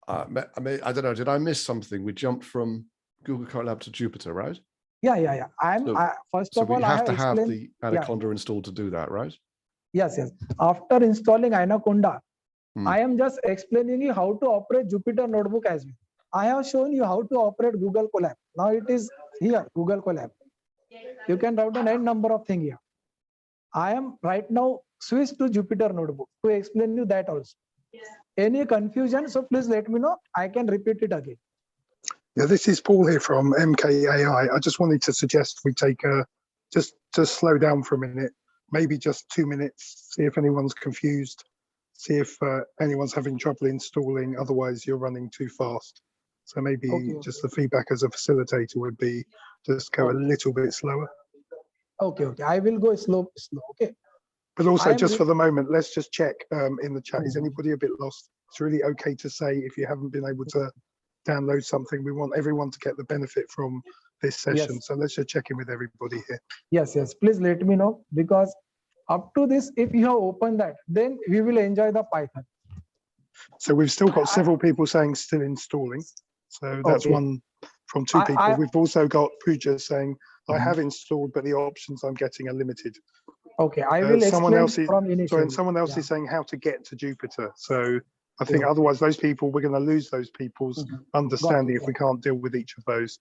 A: I don't know. Did I miss something? We jumped from Google Colab to Jupyter, right?
D: Yeah. First of all,
A: we have to have
D: explained,
A: the Anaconda installed to do that, right?
D: Yes. After installing Anaconda, I am just explaining you how to operate Jupyter Notebook as well. I have shown you how to operate Google Colab. Now it is here, Google Colab. You can write down n number of things here. I am right now switched to Jupyter Notebook to explain you that also. Any confusion? So please let me know. I can repeat it again.
E: Yeah, this is Paul here from MKAI. I just wanted to suggest we take just slow down for a minute, maybe just 2 minutes, see if anyone's confused, see if anyone's having trouble installing, otherwise you're running too fast. So maybe just the feedback as a facilitator would be just go a little bit slower.
D: Okay. I will go slow, okay.
E: But also just for the moment, let's just check in the chat. Is anybody a bit lost? It's really okay to say if you haven't been able to download something. We want everyone to get the benefit from this session. So let's just check in with everybody here.
D: Yes. Please let me know, because up to this, if you have opened that, then we will enjoy the Python.
E: So we've still got several people saying still installing. So that's one from 2 people. We've also got Pooja saying, I have installed, but the options I'm getting are limited.
D: Okay, I will explain from initially.
E: Sorry, and someone else is saying how to get to Jupyter. So I think
D: Yeah.
E: otherwise those people, we're going to lose those people's
D: Mhm.
E: understanding if
D: Got
E: we
D: it.
E: can't deal with each of those.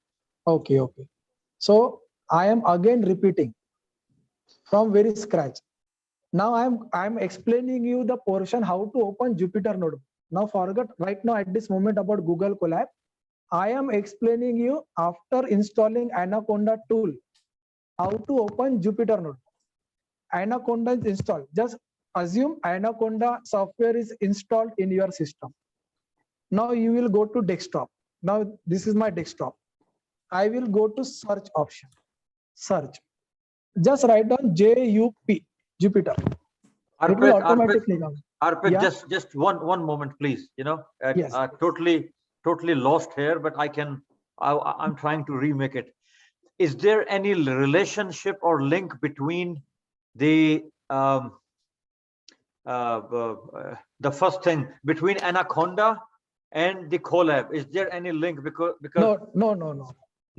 D: Okay, okay. So I am again repeating from very scratch. Now I'm explaining you the portion how to open Jupyter Notebook. Now forget right now at this moment about Google Colab. I am explaining you after installing Anaconda tool, how to open Jupyter Notebook. Anaconda is installed. Just assume Anaconda software is installed in your system. Now you will go to desktop. Now this is my desktop. I will go to search option. Search. Just write down JUP, Jupyter. It will automatically come.
C: Arpit,
D: Yeah.
C: just one moment, please.
D: Yes.
C: Totally lost here, but I'm trying to remake it. Is there any relationship or link between the the first thing between Anaconda and the Colab? Is there any link? Because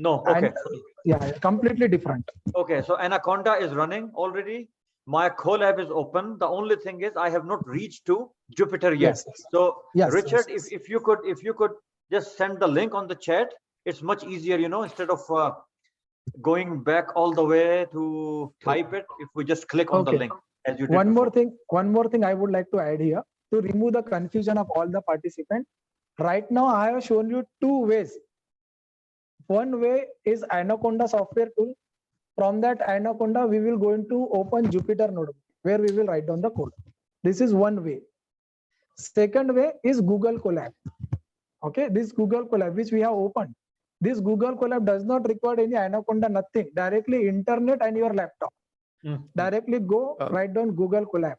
D: No.
C: Okay.
D: Yeah, completely different.
C: Okay, so Anaconda is running already. My Colab is open. The only thing is I have not reached to Jupyter yet.
D: Yes, yes.
C: So
D: Yes,
C: Richard,
D: yes.
C: if you could just send the link on the chat, it's much easier, instead of going back all the way to type it. If we just click on the
D: Okay.
C: link as you did
D: One
C: before.
D: more thing I would like to add here to remove the confusion of all the participants. Right now I have shown you two ways. One way is Anaconda software tool. From that Anaconda, we will going to open Jupyter Notebook where we will write down the code. This is one way. Second way is Google Colab. Okay, this Google Colab which we have opened. This Google Colab does not require any Anaconda, nothing. Directly internet and your laptop. Directly go write down Google Colab.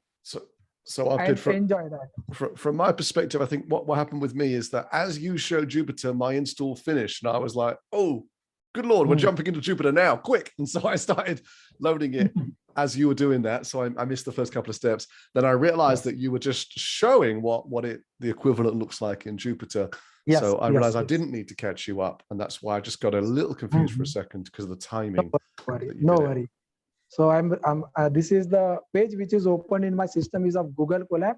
A: So I
D: and
A: did
D: enjoy that.
A: from my perspective, I think what happened with me is that as you showed Jupyter, my install finished, and I was like, "Oh, good Lord, we're jumping into Jupyter now, quick!" And so I started loading it as you were doing that. So I missed the first couple of steps. Then I realized that you were just showing what the equivalent looks like in Jupyter.
D: Yes,
A: so I realized I
D: yes.
A: didn't need to catch you up, and that's why I just got a little confused for a second because of the timing.
D: No worry. So this is the page which is open in my system is of Google Colab.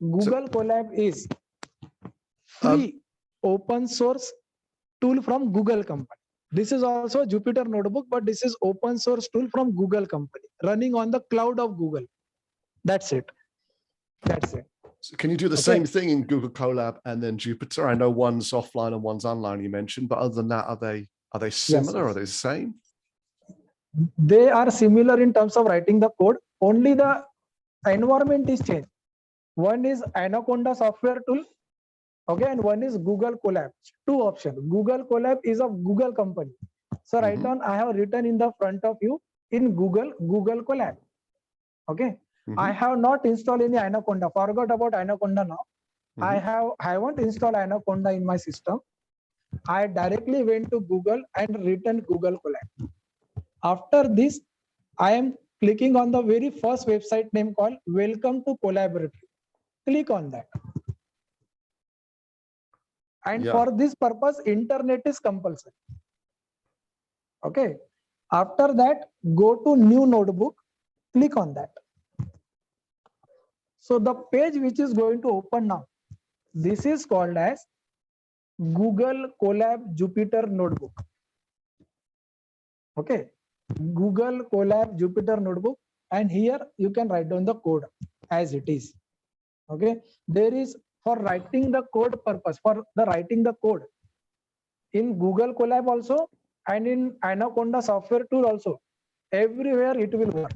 D: Google Colab is free open source tool from Google company. This is also Jupyter Notebook, but this is open source tool from Google company running on the cloud of Google. That's it.
A: So can you do the same thing in Google Colab and then Jupyter? I know one's offline and one's online, you mentioned, but other than that, are they similar?
D: Yes.
A: Are they the same?
D: They are similar in terms of writing the code. Only the environment is changed. One is Anaconda software tool, okay, and one is Google Colab. Two options. Google Colab is of Google company. So right on, I have written in the front of you in Google Colab. Okay. I have not installed any Anaconda. Forgot about Anaconda now. I haven't installed Anaconda in my system. I directly went to Google and written Google Colab. After this, I am clicking on the very first website name called Welcome to Collaboratory. Click on that. And for this purpose, internet is compulsory. Okay. After that, go to new notebook, click on that. So the page which is going to open now, this is called as Google Colab Jupyter Notebook. Okay. Google Colab Jupyter Notebook, and here you can write down the code as it is. Okay. There is for writing the code purpose, for the writing the code in Google Colab also and in Anaconda software tool also. Everywhere it will work.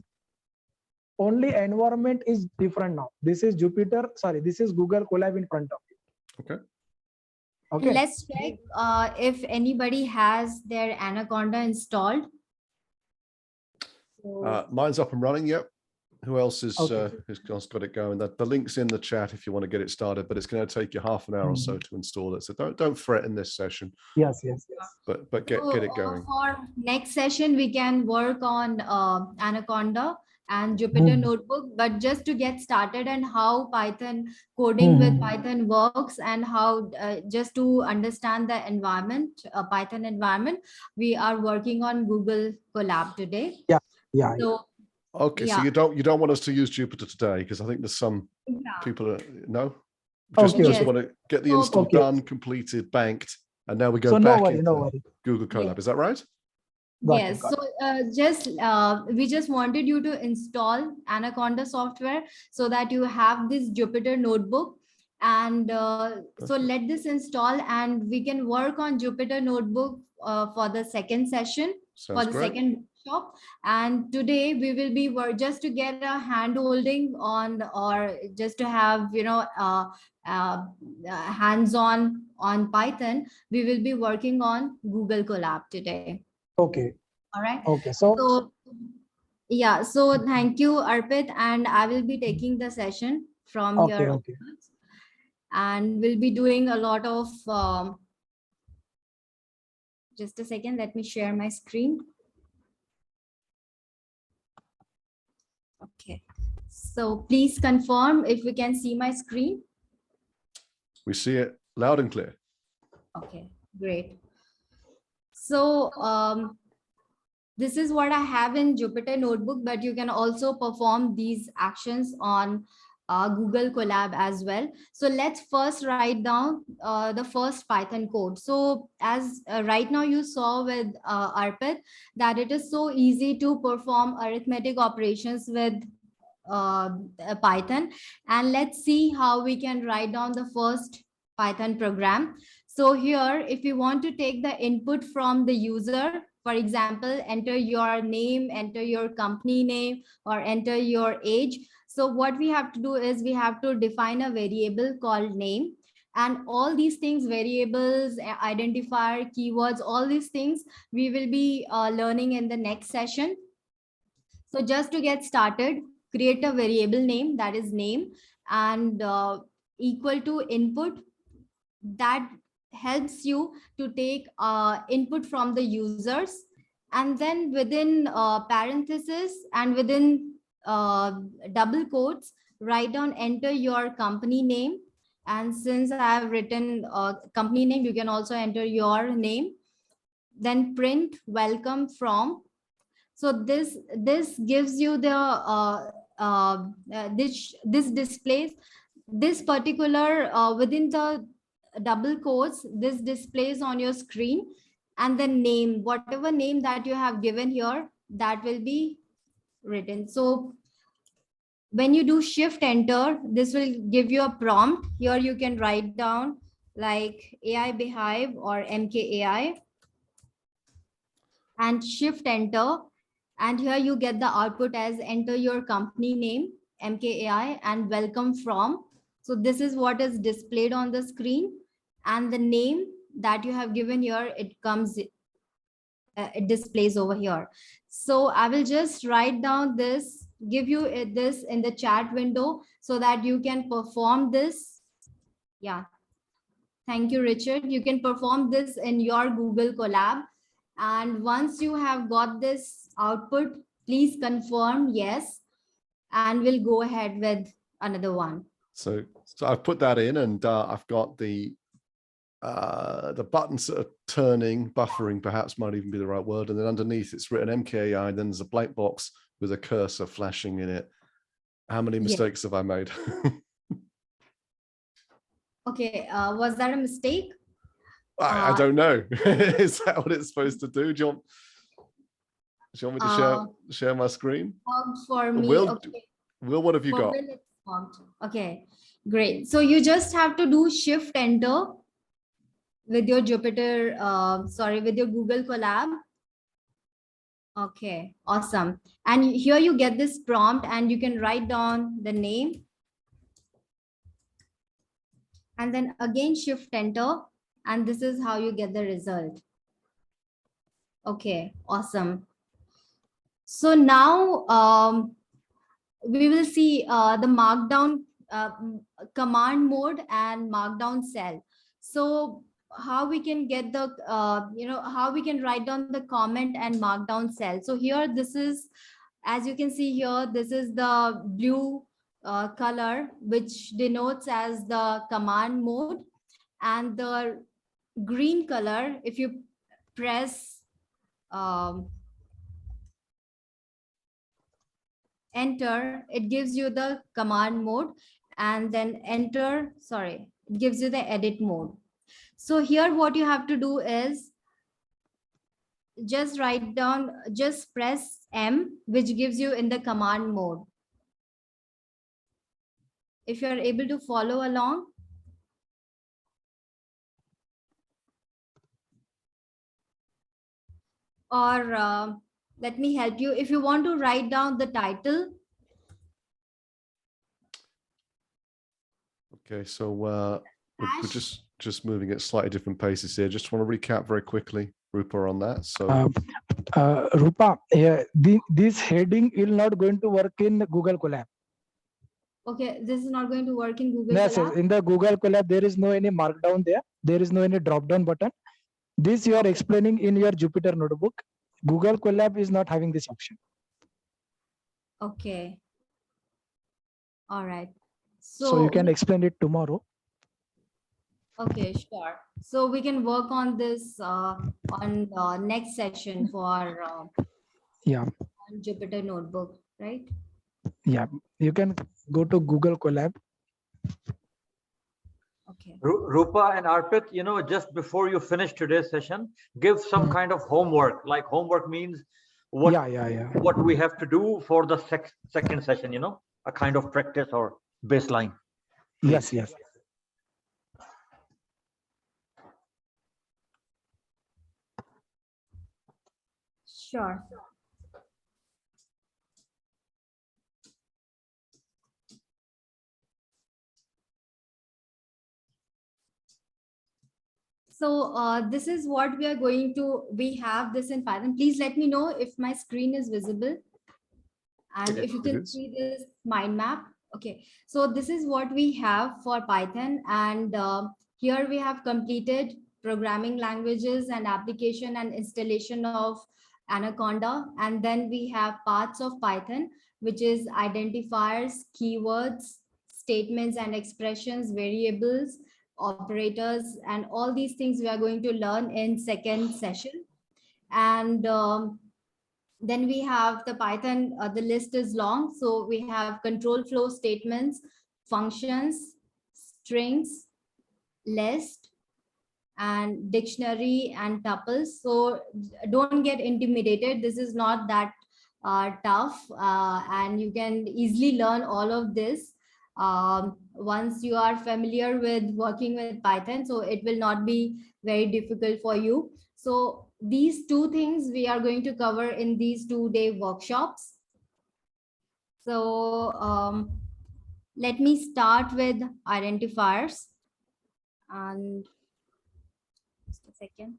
D: Only environment is different now. This is Jupyter, sorry, this is Google Colab in front of you. Okay.
B: Let's check if anybody has their Anaconda installed. So,
A: Mine's up and running. Yep. Who else is who's got it going? The link's in the chat if you want to get it started, but it's going to take you half an hour or so to install it. So don't fret in this session.
D: Yes.
A: But get it going.
B: For next session, we can work on Anaconda and Jupyter Notebook, but just to get started and how Python coding with Python works and how just to understand the environment, Python environment, we are working on Google Colab today.
D: Yeah.
B: So,
A: okay, so you don't want us to use Jupyter today because I think there's some people no. Just,
D: Okay,
A: just
B: okay.
A: want to get the
B: So-
A: install
D: Okay.
A: done, completed, banked, and now we go
D: So no
A: back
D: worry, no
A: into
D: worry.
A: Google Colab.
B: Yeah.
A: Is that right?
D: Got it,
B: Yes,
D: got
B: so we just wanted you to install Anaconda software so that you have this Jupyter notebook. And so let this install and we can work on Jupyter notebook for the second session, for
A: Sounds
B: the
A: great.
B: second workshop. And today we will be just to get a hand holding on, or just to have, hands-on on Python. We will be working on Google Colab today.
D: Okay,
B: All right.
D: okay. So
B: So, yeah, so thank you, Arpit, and I will be taking the session from
D: okay,
B: here.
D: okay.
B: onwards. And we'll be doing a lot of, just a second, let me share my screen. Okay, so please confirm if you can see my screen.
A: We see it loud and clear.
B: Okay, great. So this is what I have in Jupyter Notebook, but you can also perform these actions on Google Colab as well. So let's first write down the first Python code. So as right now you saw with Arpit that it is so easy to perform arithmetic operations with Python. And let's see how we can write down the first Python program. So here, if you want to take the input from the user, for example, enter your name, enter your company name, or enter your age. So what we have to do is we have to define a variable called name. And all these things, variables, identifier, keywords, all these things, we will be learning in the next session. So just to get started, create a variable name, that is name, and equal to input. That helps you to take input from the users, and then within parentheses and within double quotes, write down, enter your company name. And since I have written company name, you can also enter your name. Then print welcome from. So this gives you the this displays this particular within the double quotes, this displays on your screen, and the name, whatever name that you have given here, that will be written. So when you do shift enter, this will give you a prompt. Here you can write down like AI Beehive or MKAI, and shift enter. And here you get the output as enter your company name, MKAI, and welcome from. So this is what is displayed on the screen. And the name that you have given here, it comes, it displays over here. So I will just write down this, give you this in the chat window so that you can perform this. Yeah. Thank you, Richard. You can perform this in your Google Colab. And once you have got this output, please confirm yes, and we'll go ahead with another one.
A: So I've put that in, and I've got the buttons that are turning, buffering perhaps might even be the right word. And then underneath it's written MKAI, then there's a blank box with a cursor flashing in it. How many mistakes have I made?
B: Okay, was that a mistake?
A: I don't know. Is that what it's supposed to do? Do you want me to share my screen?
B: For me,
A: Will,
B: okay.
A: Will, what have you
B: For
A: got?
B: Will, it's fogged. Okay, great. So you just have to do shift enter with your Jupyter, with your Google Colab. Okay, awesome. And here you get this prompt and you can write down the name. And then again, shift enter. And this is how you get the result. Okay, awesome. So now we will see the markdown command mode and markdown cell. So how we can get the, how we can write down the comment and markdown cell. So here, this is, as you can see here, this is the blue color, which denotes as the command mode. And the green color, if you press enter, it gives you the command mode. and then enter, sorry, it gives you the edit mode. So here what you have to do is just write down, just press M, which gives you in the command mode. If you're able to follow along. Or let me help you. If you want to write down the title.
A: Okay, so we're just moving at slightly different paces here. Just want to recap very quickly, Rupa, on that. So
D: Rupa, this heading will not going to work in Google Colab.
B: Okay, this is not going to work in Google
D: Yes,
B: Colab.
D: in the Google Colab, there is no any markdown there. There is no any drop down button. This you are explaining in your Jupyter notebook. Google Colab is not having this option.
B: Okay. All right.
D: So you can explain it tomorrow.
B: Okay, sure. So we can work on this on next session for
D: Yeah.
B: on Jupyter Notebook, right?
D: Yeah. You can go to Google Colab.
B: Okay.
C: Rupa and Arpit, you know, just before you finish today's session, give some kind of homework. Like homework means what we have to do for the second session, you know, a kind of practice or baseline.
D: Yes, yes.
B: Sure. So this is what we are going to, we have this in Python. Please let me know if my screen is visible. And if you can see this mind map. Okay, so this is what we have for Python. And here we have completed programming languages and application and installation of Anaconda. And then we have parts of Python, which is identifiers, keywords, statements and expressions, variables, operators, and all these things we are going to learn in second session. And then we have the Python, the list is long. So we have control flow statements, functions, strings, list, and dictionary and tuples. So don't get intimidated. This is not that tough, and you can easily learn all of this once you are familiar with working with Python. So it will not be very difficult for you. So these two things we are going to cover in these 2-day workshops. So let me start with identifiers. And just a second.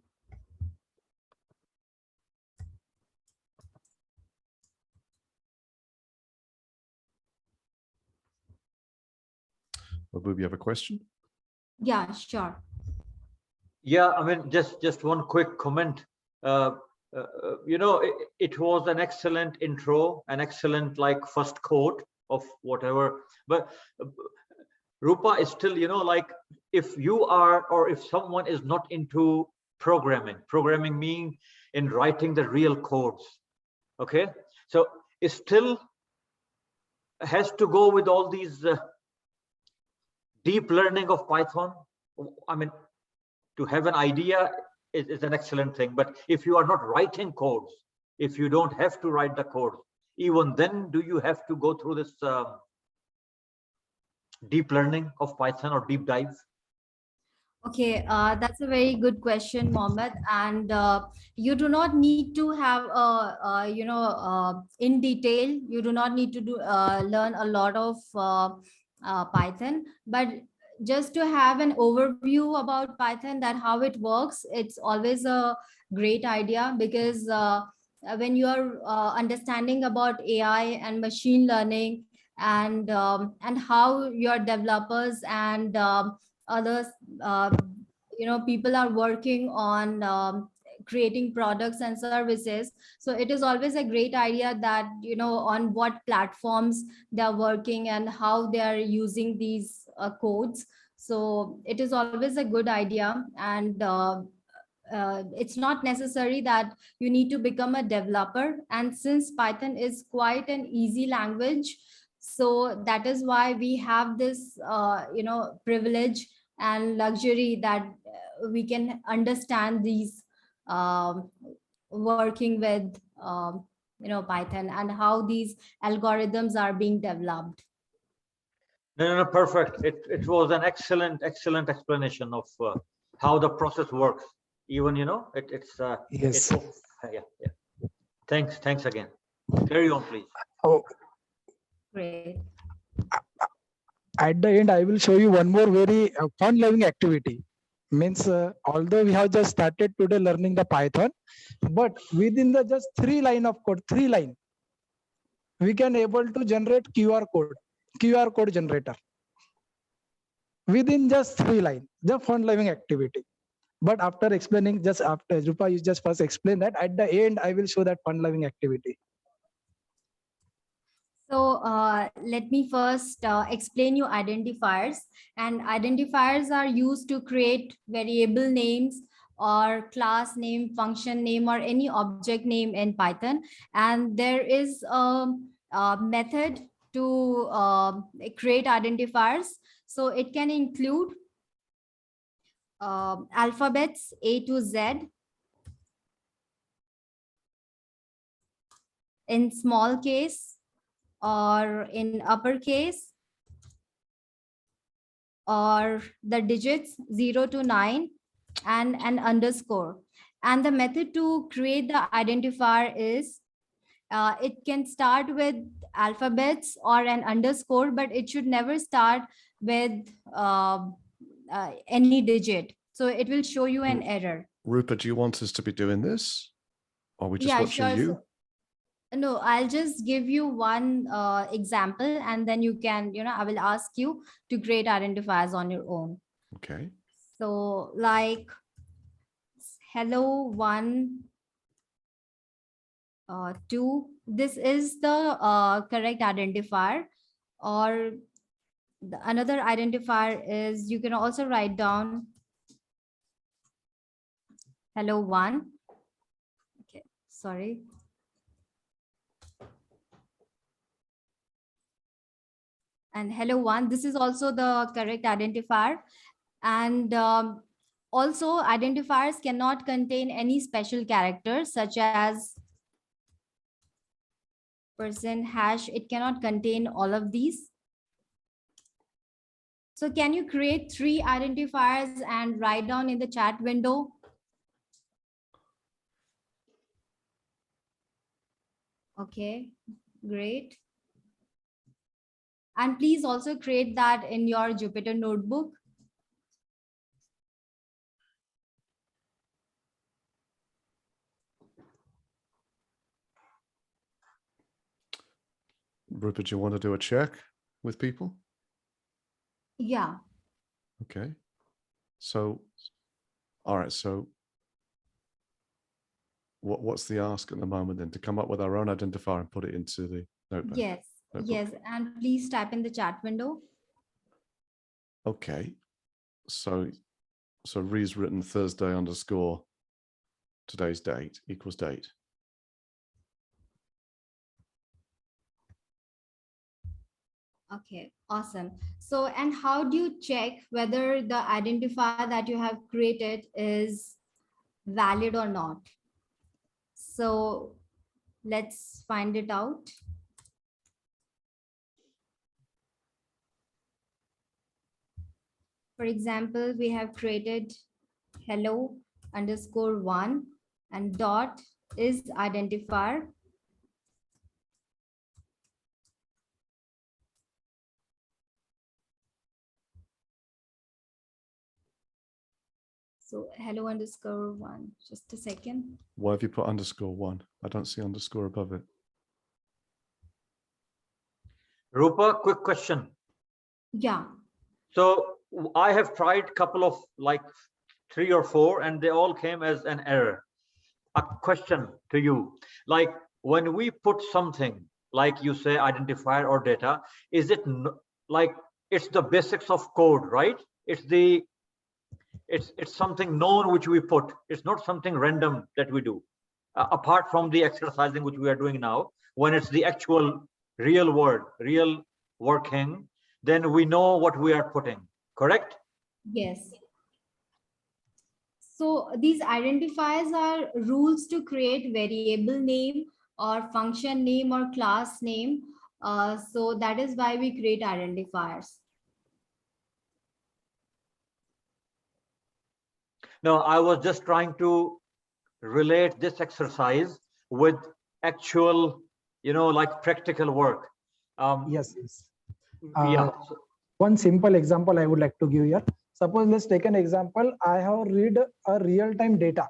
A: Mahbub, you have a question?
B: Yeah, sure.
C: Yeah, I mean, just one quick comment. You know, it was an excellent intro, an excellent like first quote of whatever. But Rupa is still, you know, like if you are, or if someone is not into programming means in writing the real codes. Okay, so it still has to go with all these deep learning of Python. I mean, to have an idea is an excellent thing, but if you are not writing codes, if you don't have to write the code, even then do you have to go through this deep learning of Python or deep dive?
B: Okay, that's a very good question, Mohammed. And you do not need to have in detail, you do not need to learn a lot of Python, but just to have an overview about Python, that how it works, it's always a great idea, because when you are understanding about AI and machine learning, and how your developers and others, people are working on creating products and services. So it is always a great idea that, on what platforms they're working and how they are using these codes. So it is always a good idea. And it's not necessary that you need to become a developer. And since Python is quite an easy language, So that is why we have this, privilege and luxury that we can understand these working with, Python and how these algorithms are being developed.
C: No, perfect. It was an excellent explanation of how the process works. Even,
D: Yes.
C: yeah. Thanks again. Carry on, please.
D: Oh,
B: Great.
D: at the end, I will show you one more very fun-loving activity. Means, although we have just started today learning the Python, but within the just 3 line of code, 3 line, we can able to generate QR code generator. Within just 3 line, the fun-loving activity. But after explaining, just after Rupa, you just first explain that. At the end, I will show that fun-loving activity.
B: So let me first explain you identifiers. And identifiers are used to create variable names or class name, function name, or any object name in Python. And there is a method to create identifiers. So it can include alphabets A to Z in small case or in uppercase, or the digits 0 to 9 and an underscore. And the method to create the identifier is it can start with alphabets or an underscore, but it should never start with any digit. So it will show you an error.
A: Rupert, do you want us to be doing this? Or are we just
B: Yeah,
A: watching
B: sure.
A: you?
B: No, I'll just give you one example, and then you can, I will ask you to create identifiers on your own.
A: Okay.
B: So like hello 1, 2, this is the correct identifier. Or another identifier is, you can also write down hello 1. Okay, sorry. And hello 1, this is also the correct identifier. And also identifiers cannot contain any special characters such as %, it cannot contain all of these. So can you create 3 identifiers and write down in the chat window? Okay, great. And please also create that in your Jupyter notebook.
A: Rupert, do you want to do a check with people?
B: Yeah.
A: Okay. So, all right. So what's the ask at the moment then? To come up with our own identifier and put it into the notebook?
B: Yes.
A: Notebook.
B: Yes. And please type in the chat window.
A: Okay. So Ree's written Thursday _ today's date equals date.
B: Okay, awesome. So, and how do you check whether the identifier that you have created is valid or not? So let's find it out. For example, we have created hello _1 and dot is identifier. So hello _1, just a second.
A: Why have you put _1? I don't see underscore above it.
C: Rupa, quick question.
B: Yeah.
C: So I have tried couple of like 3 or 4 and they all came as an error. A question to you, like when we put something like you say identifier or data, is it like it's the basics of code, right? It's something known which we put. It's not something random that we do. Apart from the exercising which we are doing now, when it's the actual real world, real working, then we know what we are putting, correct?
B: Yes. So these identifiers are rules to create variable name or function name or class name. So that is why we create identifiers.
C: No, I was just trying to relate this exercise with actual, like practical work.
D: Yes, yes.
C: Yeah.
D: One simple example I would like to give here. Suppose let's take an example. I have read a real-time data.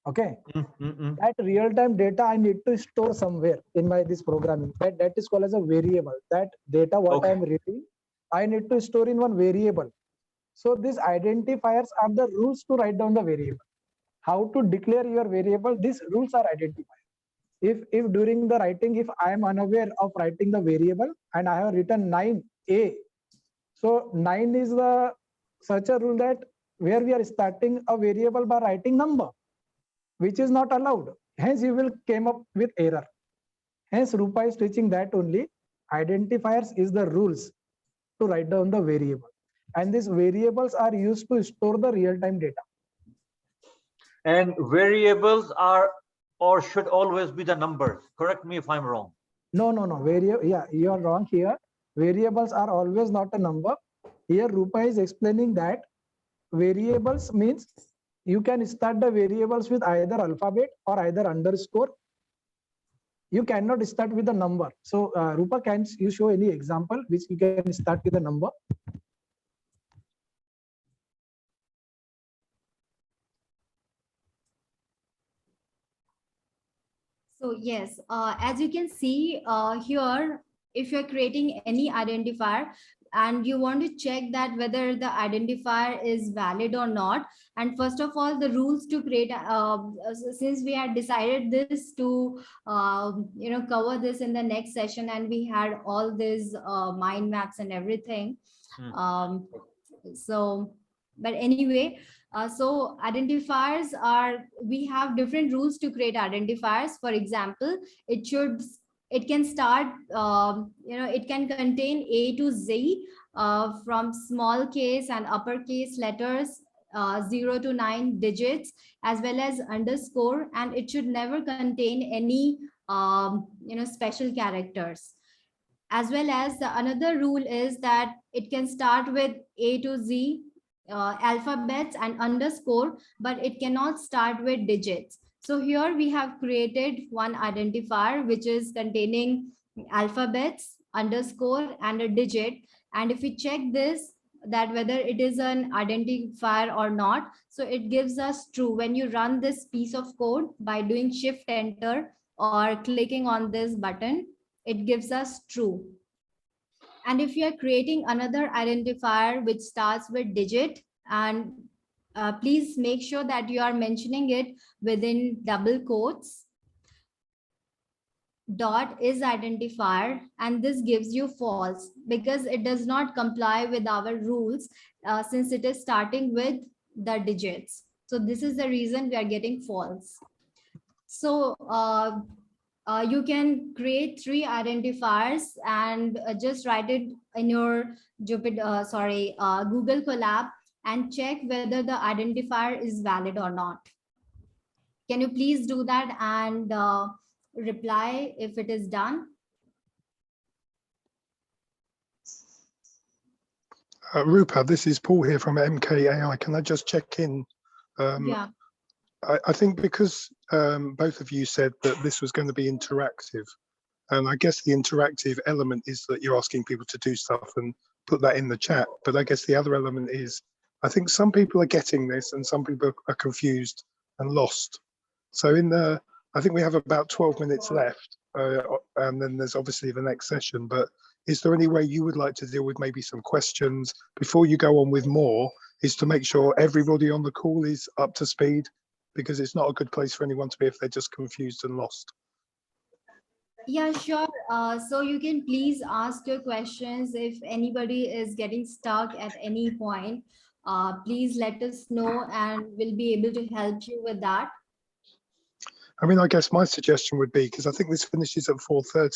D: Okay. That real-time data I need to store somewhere in this programming. That is called as a variable. That data what I am reading, I need to store in one variable. So these identifiers are the rules to write down the variable. How to declare your variable? These rules are identified. If during the writing, if I am unaware of writing the variable and I have written 9a, so 9 is the such a rule that where we are starting a variable by writing number, which is not allowed. Hence, you will came up with error. Hence, Rupa is teaching that only identifiers is the rules to write down the variable. And these variables are used to store the real-time data.
C: And variables are or should always be the numbers. Correct me if I'm wrong.
D: No. Yeah, you are wrong here. Variables are always not a number. Here, Rupa is explaining that variables means you can start the variables with either alphabet or either underscore. You cannot start with a number. So, Rupa, can you show any example which you can start with a number?
B: So yes, as you can see here, if you're creating any identifier and you want to check that whether the identifier is valid or not, and first of all, the rules to create, since we had decided this to, cover this in the next session, and we had all these mind maps and everything. But anyway, so identifiers are, we have different rules to create identifiers. For example, it can start, it can contain A to Z from small case and uppercase letters, 0 to 9 digits, as well as underscore, and it should never contain any, special characters. As well as the another rule is that it can start with A to Z alphabets and underscore, but it cannot start with digits. So here we have created one identifier which is containing alphabets, underscore, and a digit. And if we check this, that whether it is an identifier or not, so it gives us true. When you run this piece of code by doing shift enter or clicking on this button, it gives us true. And if you're creating another identifier which starts with digit, and please make sure that you are mentioning it within double quotes, dot is identifier, and this gives you false because it does not comply with our rules since it is starting with the digits. So this is the reason we are getting false. So you can create 3 identifiers and just write it in your Google Colab and check whether the identifier is valid or not. Can you please do that and reply if it is done?
E: Rupa, this is Paul here from MKAI. Can I just check in?
B: Yeah.
E: I think because both of you said that this was going to be interactive, and I guess the interactive element is that you're asking people to do stuff and put that in the chat. But I guess the other element is, I think some people are getting this and some people are confused and lost. So I think we have about 12 minutes left, and then there's obviously the next session. But is there any way you would like to deal with maybe some questions before you go on with more, is to make sure everybody on the call is up to speed? Because it's not a good place for anyone to be if they're just confused and lost.
B: Yeah, sure. So you can please ask your questions. If anybody is getting stuck at any point, please let us know and we'll be able to help you with that.
E: I mean, I guess my suggestion would be, because I think this finishes at 4:30,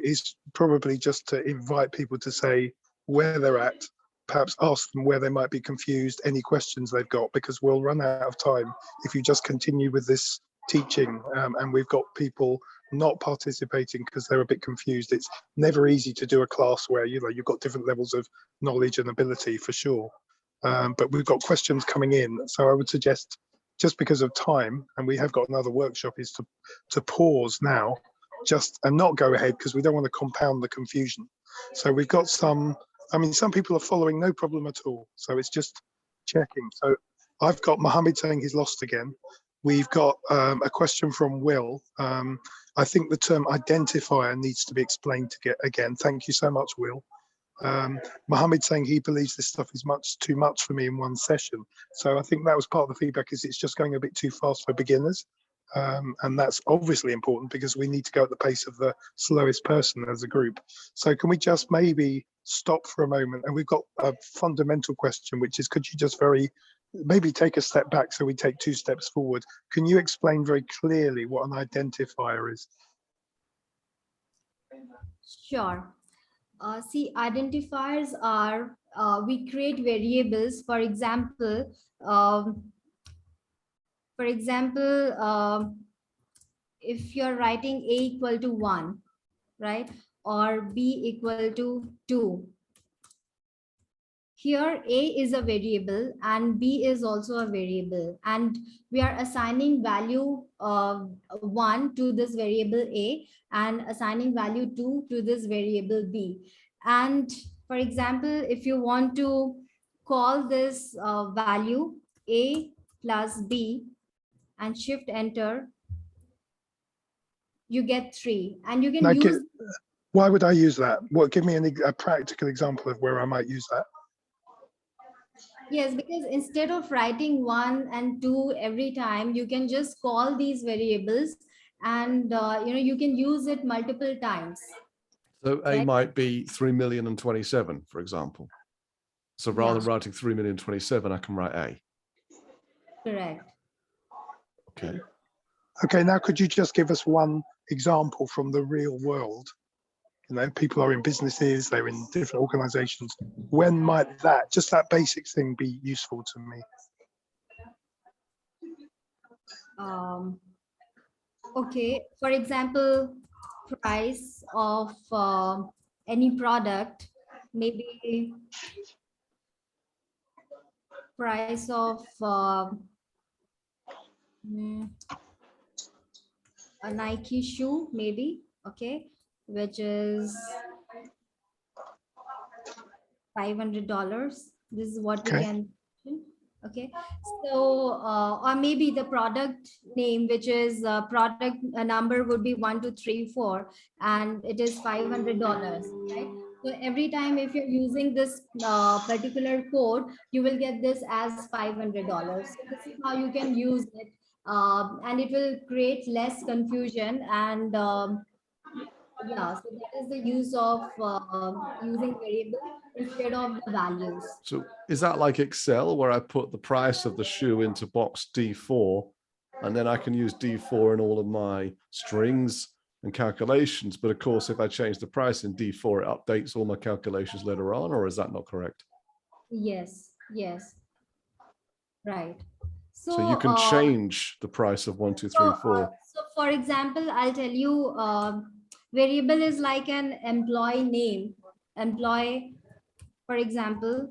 E: is probably just to invite people to say where they're at, perhaps ask them where they might be confused, any questions they've got, because we'll run out of time if you just continue with this teaching. And we've got people not participating because they're a bit confused. It's never easy to do a class where you've got different levels of knowledge and ability, for sure. But we've got questions coming in, so I would suggest, just because of time, and we have got another workshop, is to pause now, just and not go ahead, because we don't want to compound the confusion. So we've got some people are following, no problem at all. So it's just checking. So I've got Mohammed saying he's lost again. We've got a question from Will. I think the term identifier needs to be explained again. Thank you so much, Will. Mohammed saying he believes this stuff is too much for me in one session. So I think that was part of the feedback, is it's just going a bit too fast for beginners. And that's obviously important because we need to go at the pace of the slowest person as a group. So can we just maybe stop for a moment? And we've got a fundamental question, which is, could you just maybe take a step back so we take 2 steps forward? Can you explain very clearly what an identifier is?
B: Sure. See, identifiers are, we create variables. For example, if you're writing A equal to 1, right, or B equal to 2, here A is a variable and B is also a variable, and we are assigning value 1 to this variable A and assigning value 2 to this variable B. And for example, if you want to call this value A plus B and shift enter, you get 3, and you can
E: Now,
B: use.
E: why would I use that? Give me a practical example of where I might use that.
B: Yes, because instead of writing 1 and 2 every time, you can just call these variables, and you can use it multiple times.
A: So A
B: Right.
A: might be 3,000,027, for example. So rather than writing 3,000,027, I can write A.
B: Correct.
A: Okay.
E: Okay, now could you just give us one example from the real world? People are in businesses, they're in different organizations. When might just that basic thing be useful to me?
B: Okay, for example, price of any product, maybe price of a Nike shoe, maybe, okay, which is $500. This is what we
E: Okay.
B: can. Okay, so or maybe the product name, which is product number would be 1, 2, 3, 4, and it is $500, right? So every time if you're using this particular code, you will get this as $500. So this is how you can use it, and it will create less confusion. And yeah, so that is the use of using variable instead of the values.
A: So is that like Excel, where I put the price of the shoe into box D4, and then I can use D4 in all of my strings and calculations? But of course, if I change the price in D4, it updates all my calculations later on, or is that not correct?
B: Yes, yes, right.
A: So you can change the price of 1, 2, 3, 4.
B: So for example, I'll tell you, variable is like an employee name. Employee, for example,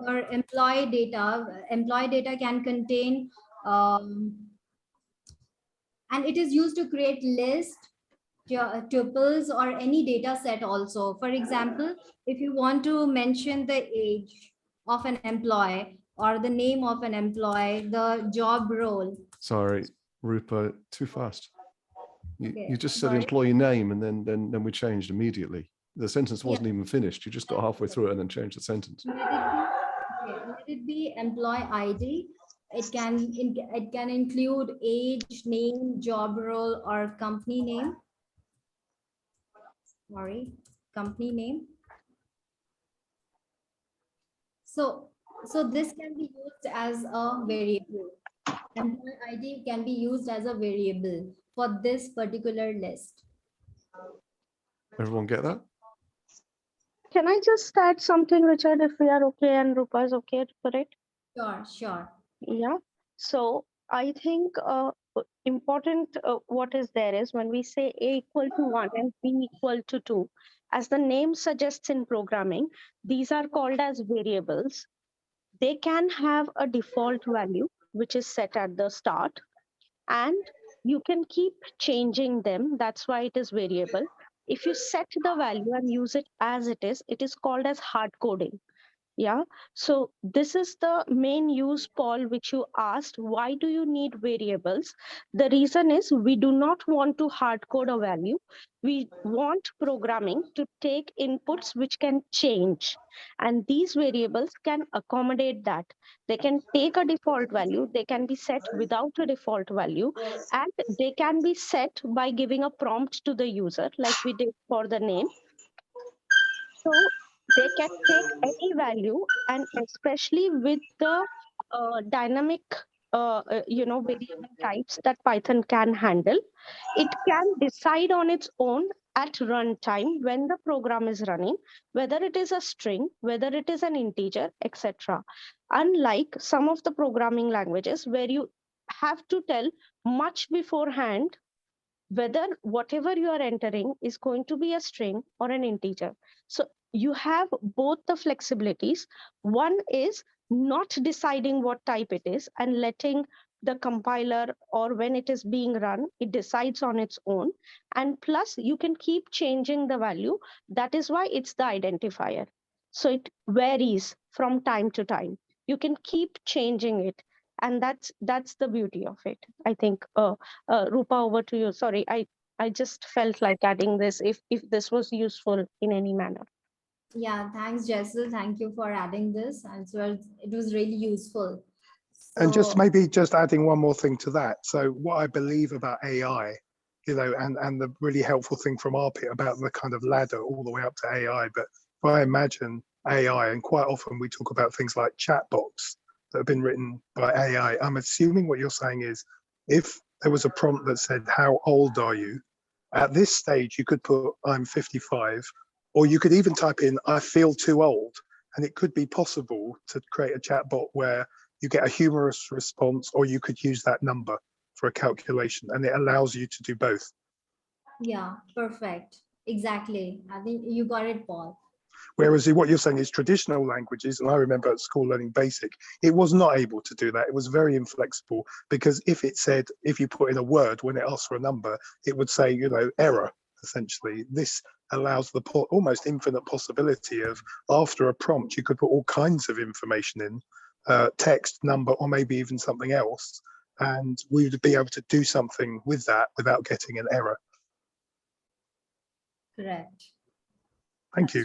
B: or employee data can contain, and it is used to create list, tuples, or any data set also. For example, if you want to mention the age of an employee or the name of an employee, the job role.
A: Sorry, Rupert, too fast.
B: Okay,
A: You just said
B: sorry.
A: employee name, and then we changed immediately. The sentence wasn't even finished. You just got halfway through it and then changed the sentence.
B: Let it be employee ID. It can include age, name, job role, or company name. Sorry, company name. So this can be used as a variable. Employee ID can be used as a variable for this particular list.
A: Everyone get that?
F: Can I just add something, Richard, if we are okay and Rupa is okay for it?
B: Sure, sure.
F: Yeah. So I think important what is there is when we say A equal to 1 and B equal to 2, as the name suggests in programming, these are called as variables. They can have a default value, which is set at the start, and you can keep changing them. That's why it is variable. If you set the value and use it as it is called as hard coding. Yeah. So this is the main use, Paul, which you asked. Why do you need variables? The reason is we do not want to hard code a value. We want programming to take inputs which can change. And these variables can accommodate that. They can take a default value, they can be set without a default value, and they can be set by giving a prompt to the user, like we did for the name. So they can take any value, and especially with the dynamic, variable types that Python can handle, it can decide on its own at runtime when the program is running, whether it is a string, whether it is an integer, etc. Unlike some of the programming languages where you have to tell much beforehand whether whatever you are entering is going to be a string or an integer. So you have both the flexibilities. One is not deciding what type it is and letting the compiler, or when it is being run, it decides on its own. And plus, you can keep changing the value. That is why it's the identifier. So it varies from time to time. You can keep changing it. And that's the beauty of it, I think. Rupa, over to you. Sorry, I just felt like adding this if this was useful in any manner.
B: Yeah, thanks, Jessel. Thank you for adding this. And so it was really useful.
E: And just
B: So,
E: maybe just adding one more thing to that. So what I believe about AI, and the really helpful thing from Arpit about the kind of ladder all the way up to AI. But if I imagine AI, and quite often we talk about things like chatbots that have been written by AI, I'm assuming what you're saying is if there was a prompt that said, how old are you? At this stage, you could put, I'm 55, or you could even type in, I feel too old. And it could be possible to create a chatbot where you get a humorous response, or you could use that number for a calculation, and it allows you to do both.
B: yeah, perfect. Exactly. I think you got it, Paul.
E: Whereas what you're saying is traditional languages, and I remember at school learning BASIC, it was not able to do that. It was very inflexible, because if it said, if you put in a word when it asks for a number, it would say, error, essentially. This allows the almost infinite possibility of, after a prompt, you could put all kinds of information in, text, number, or maybe even something else, and we would be able to do something with that without getting an error.
B: Correct.
E: Thank you.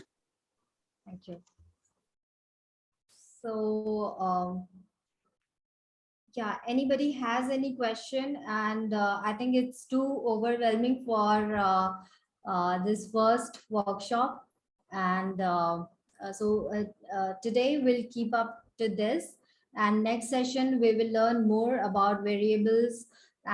B: Thank you. So, yeah, anybody has any question? And I think it's too overwhelming for this first workshop. And today we'll keep up to this. And next session, we will learn more about variables,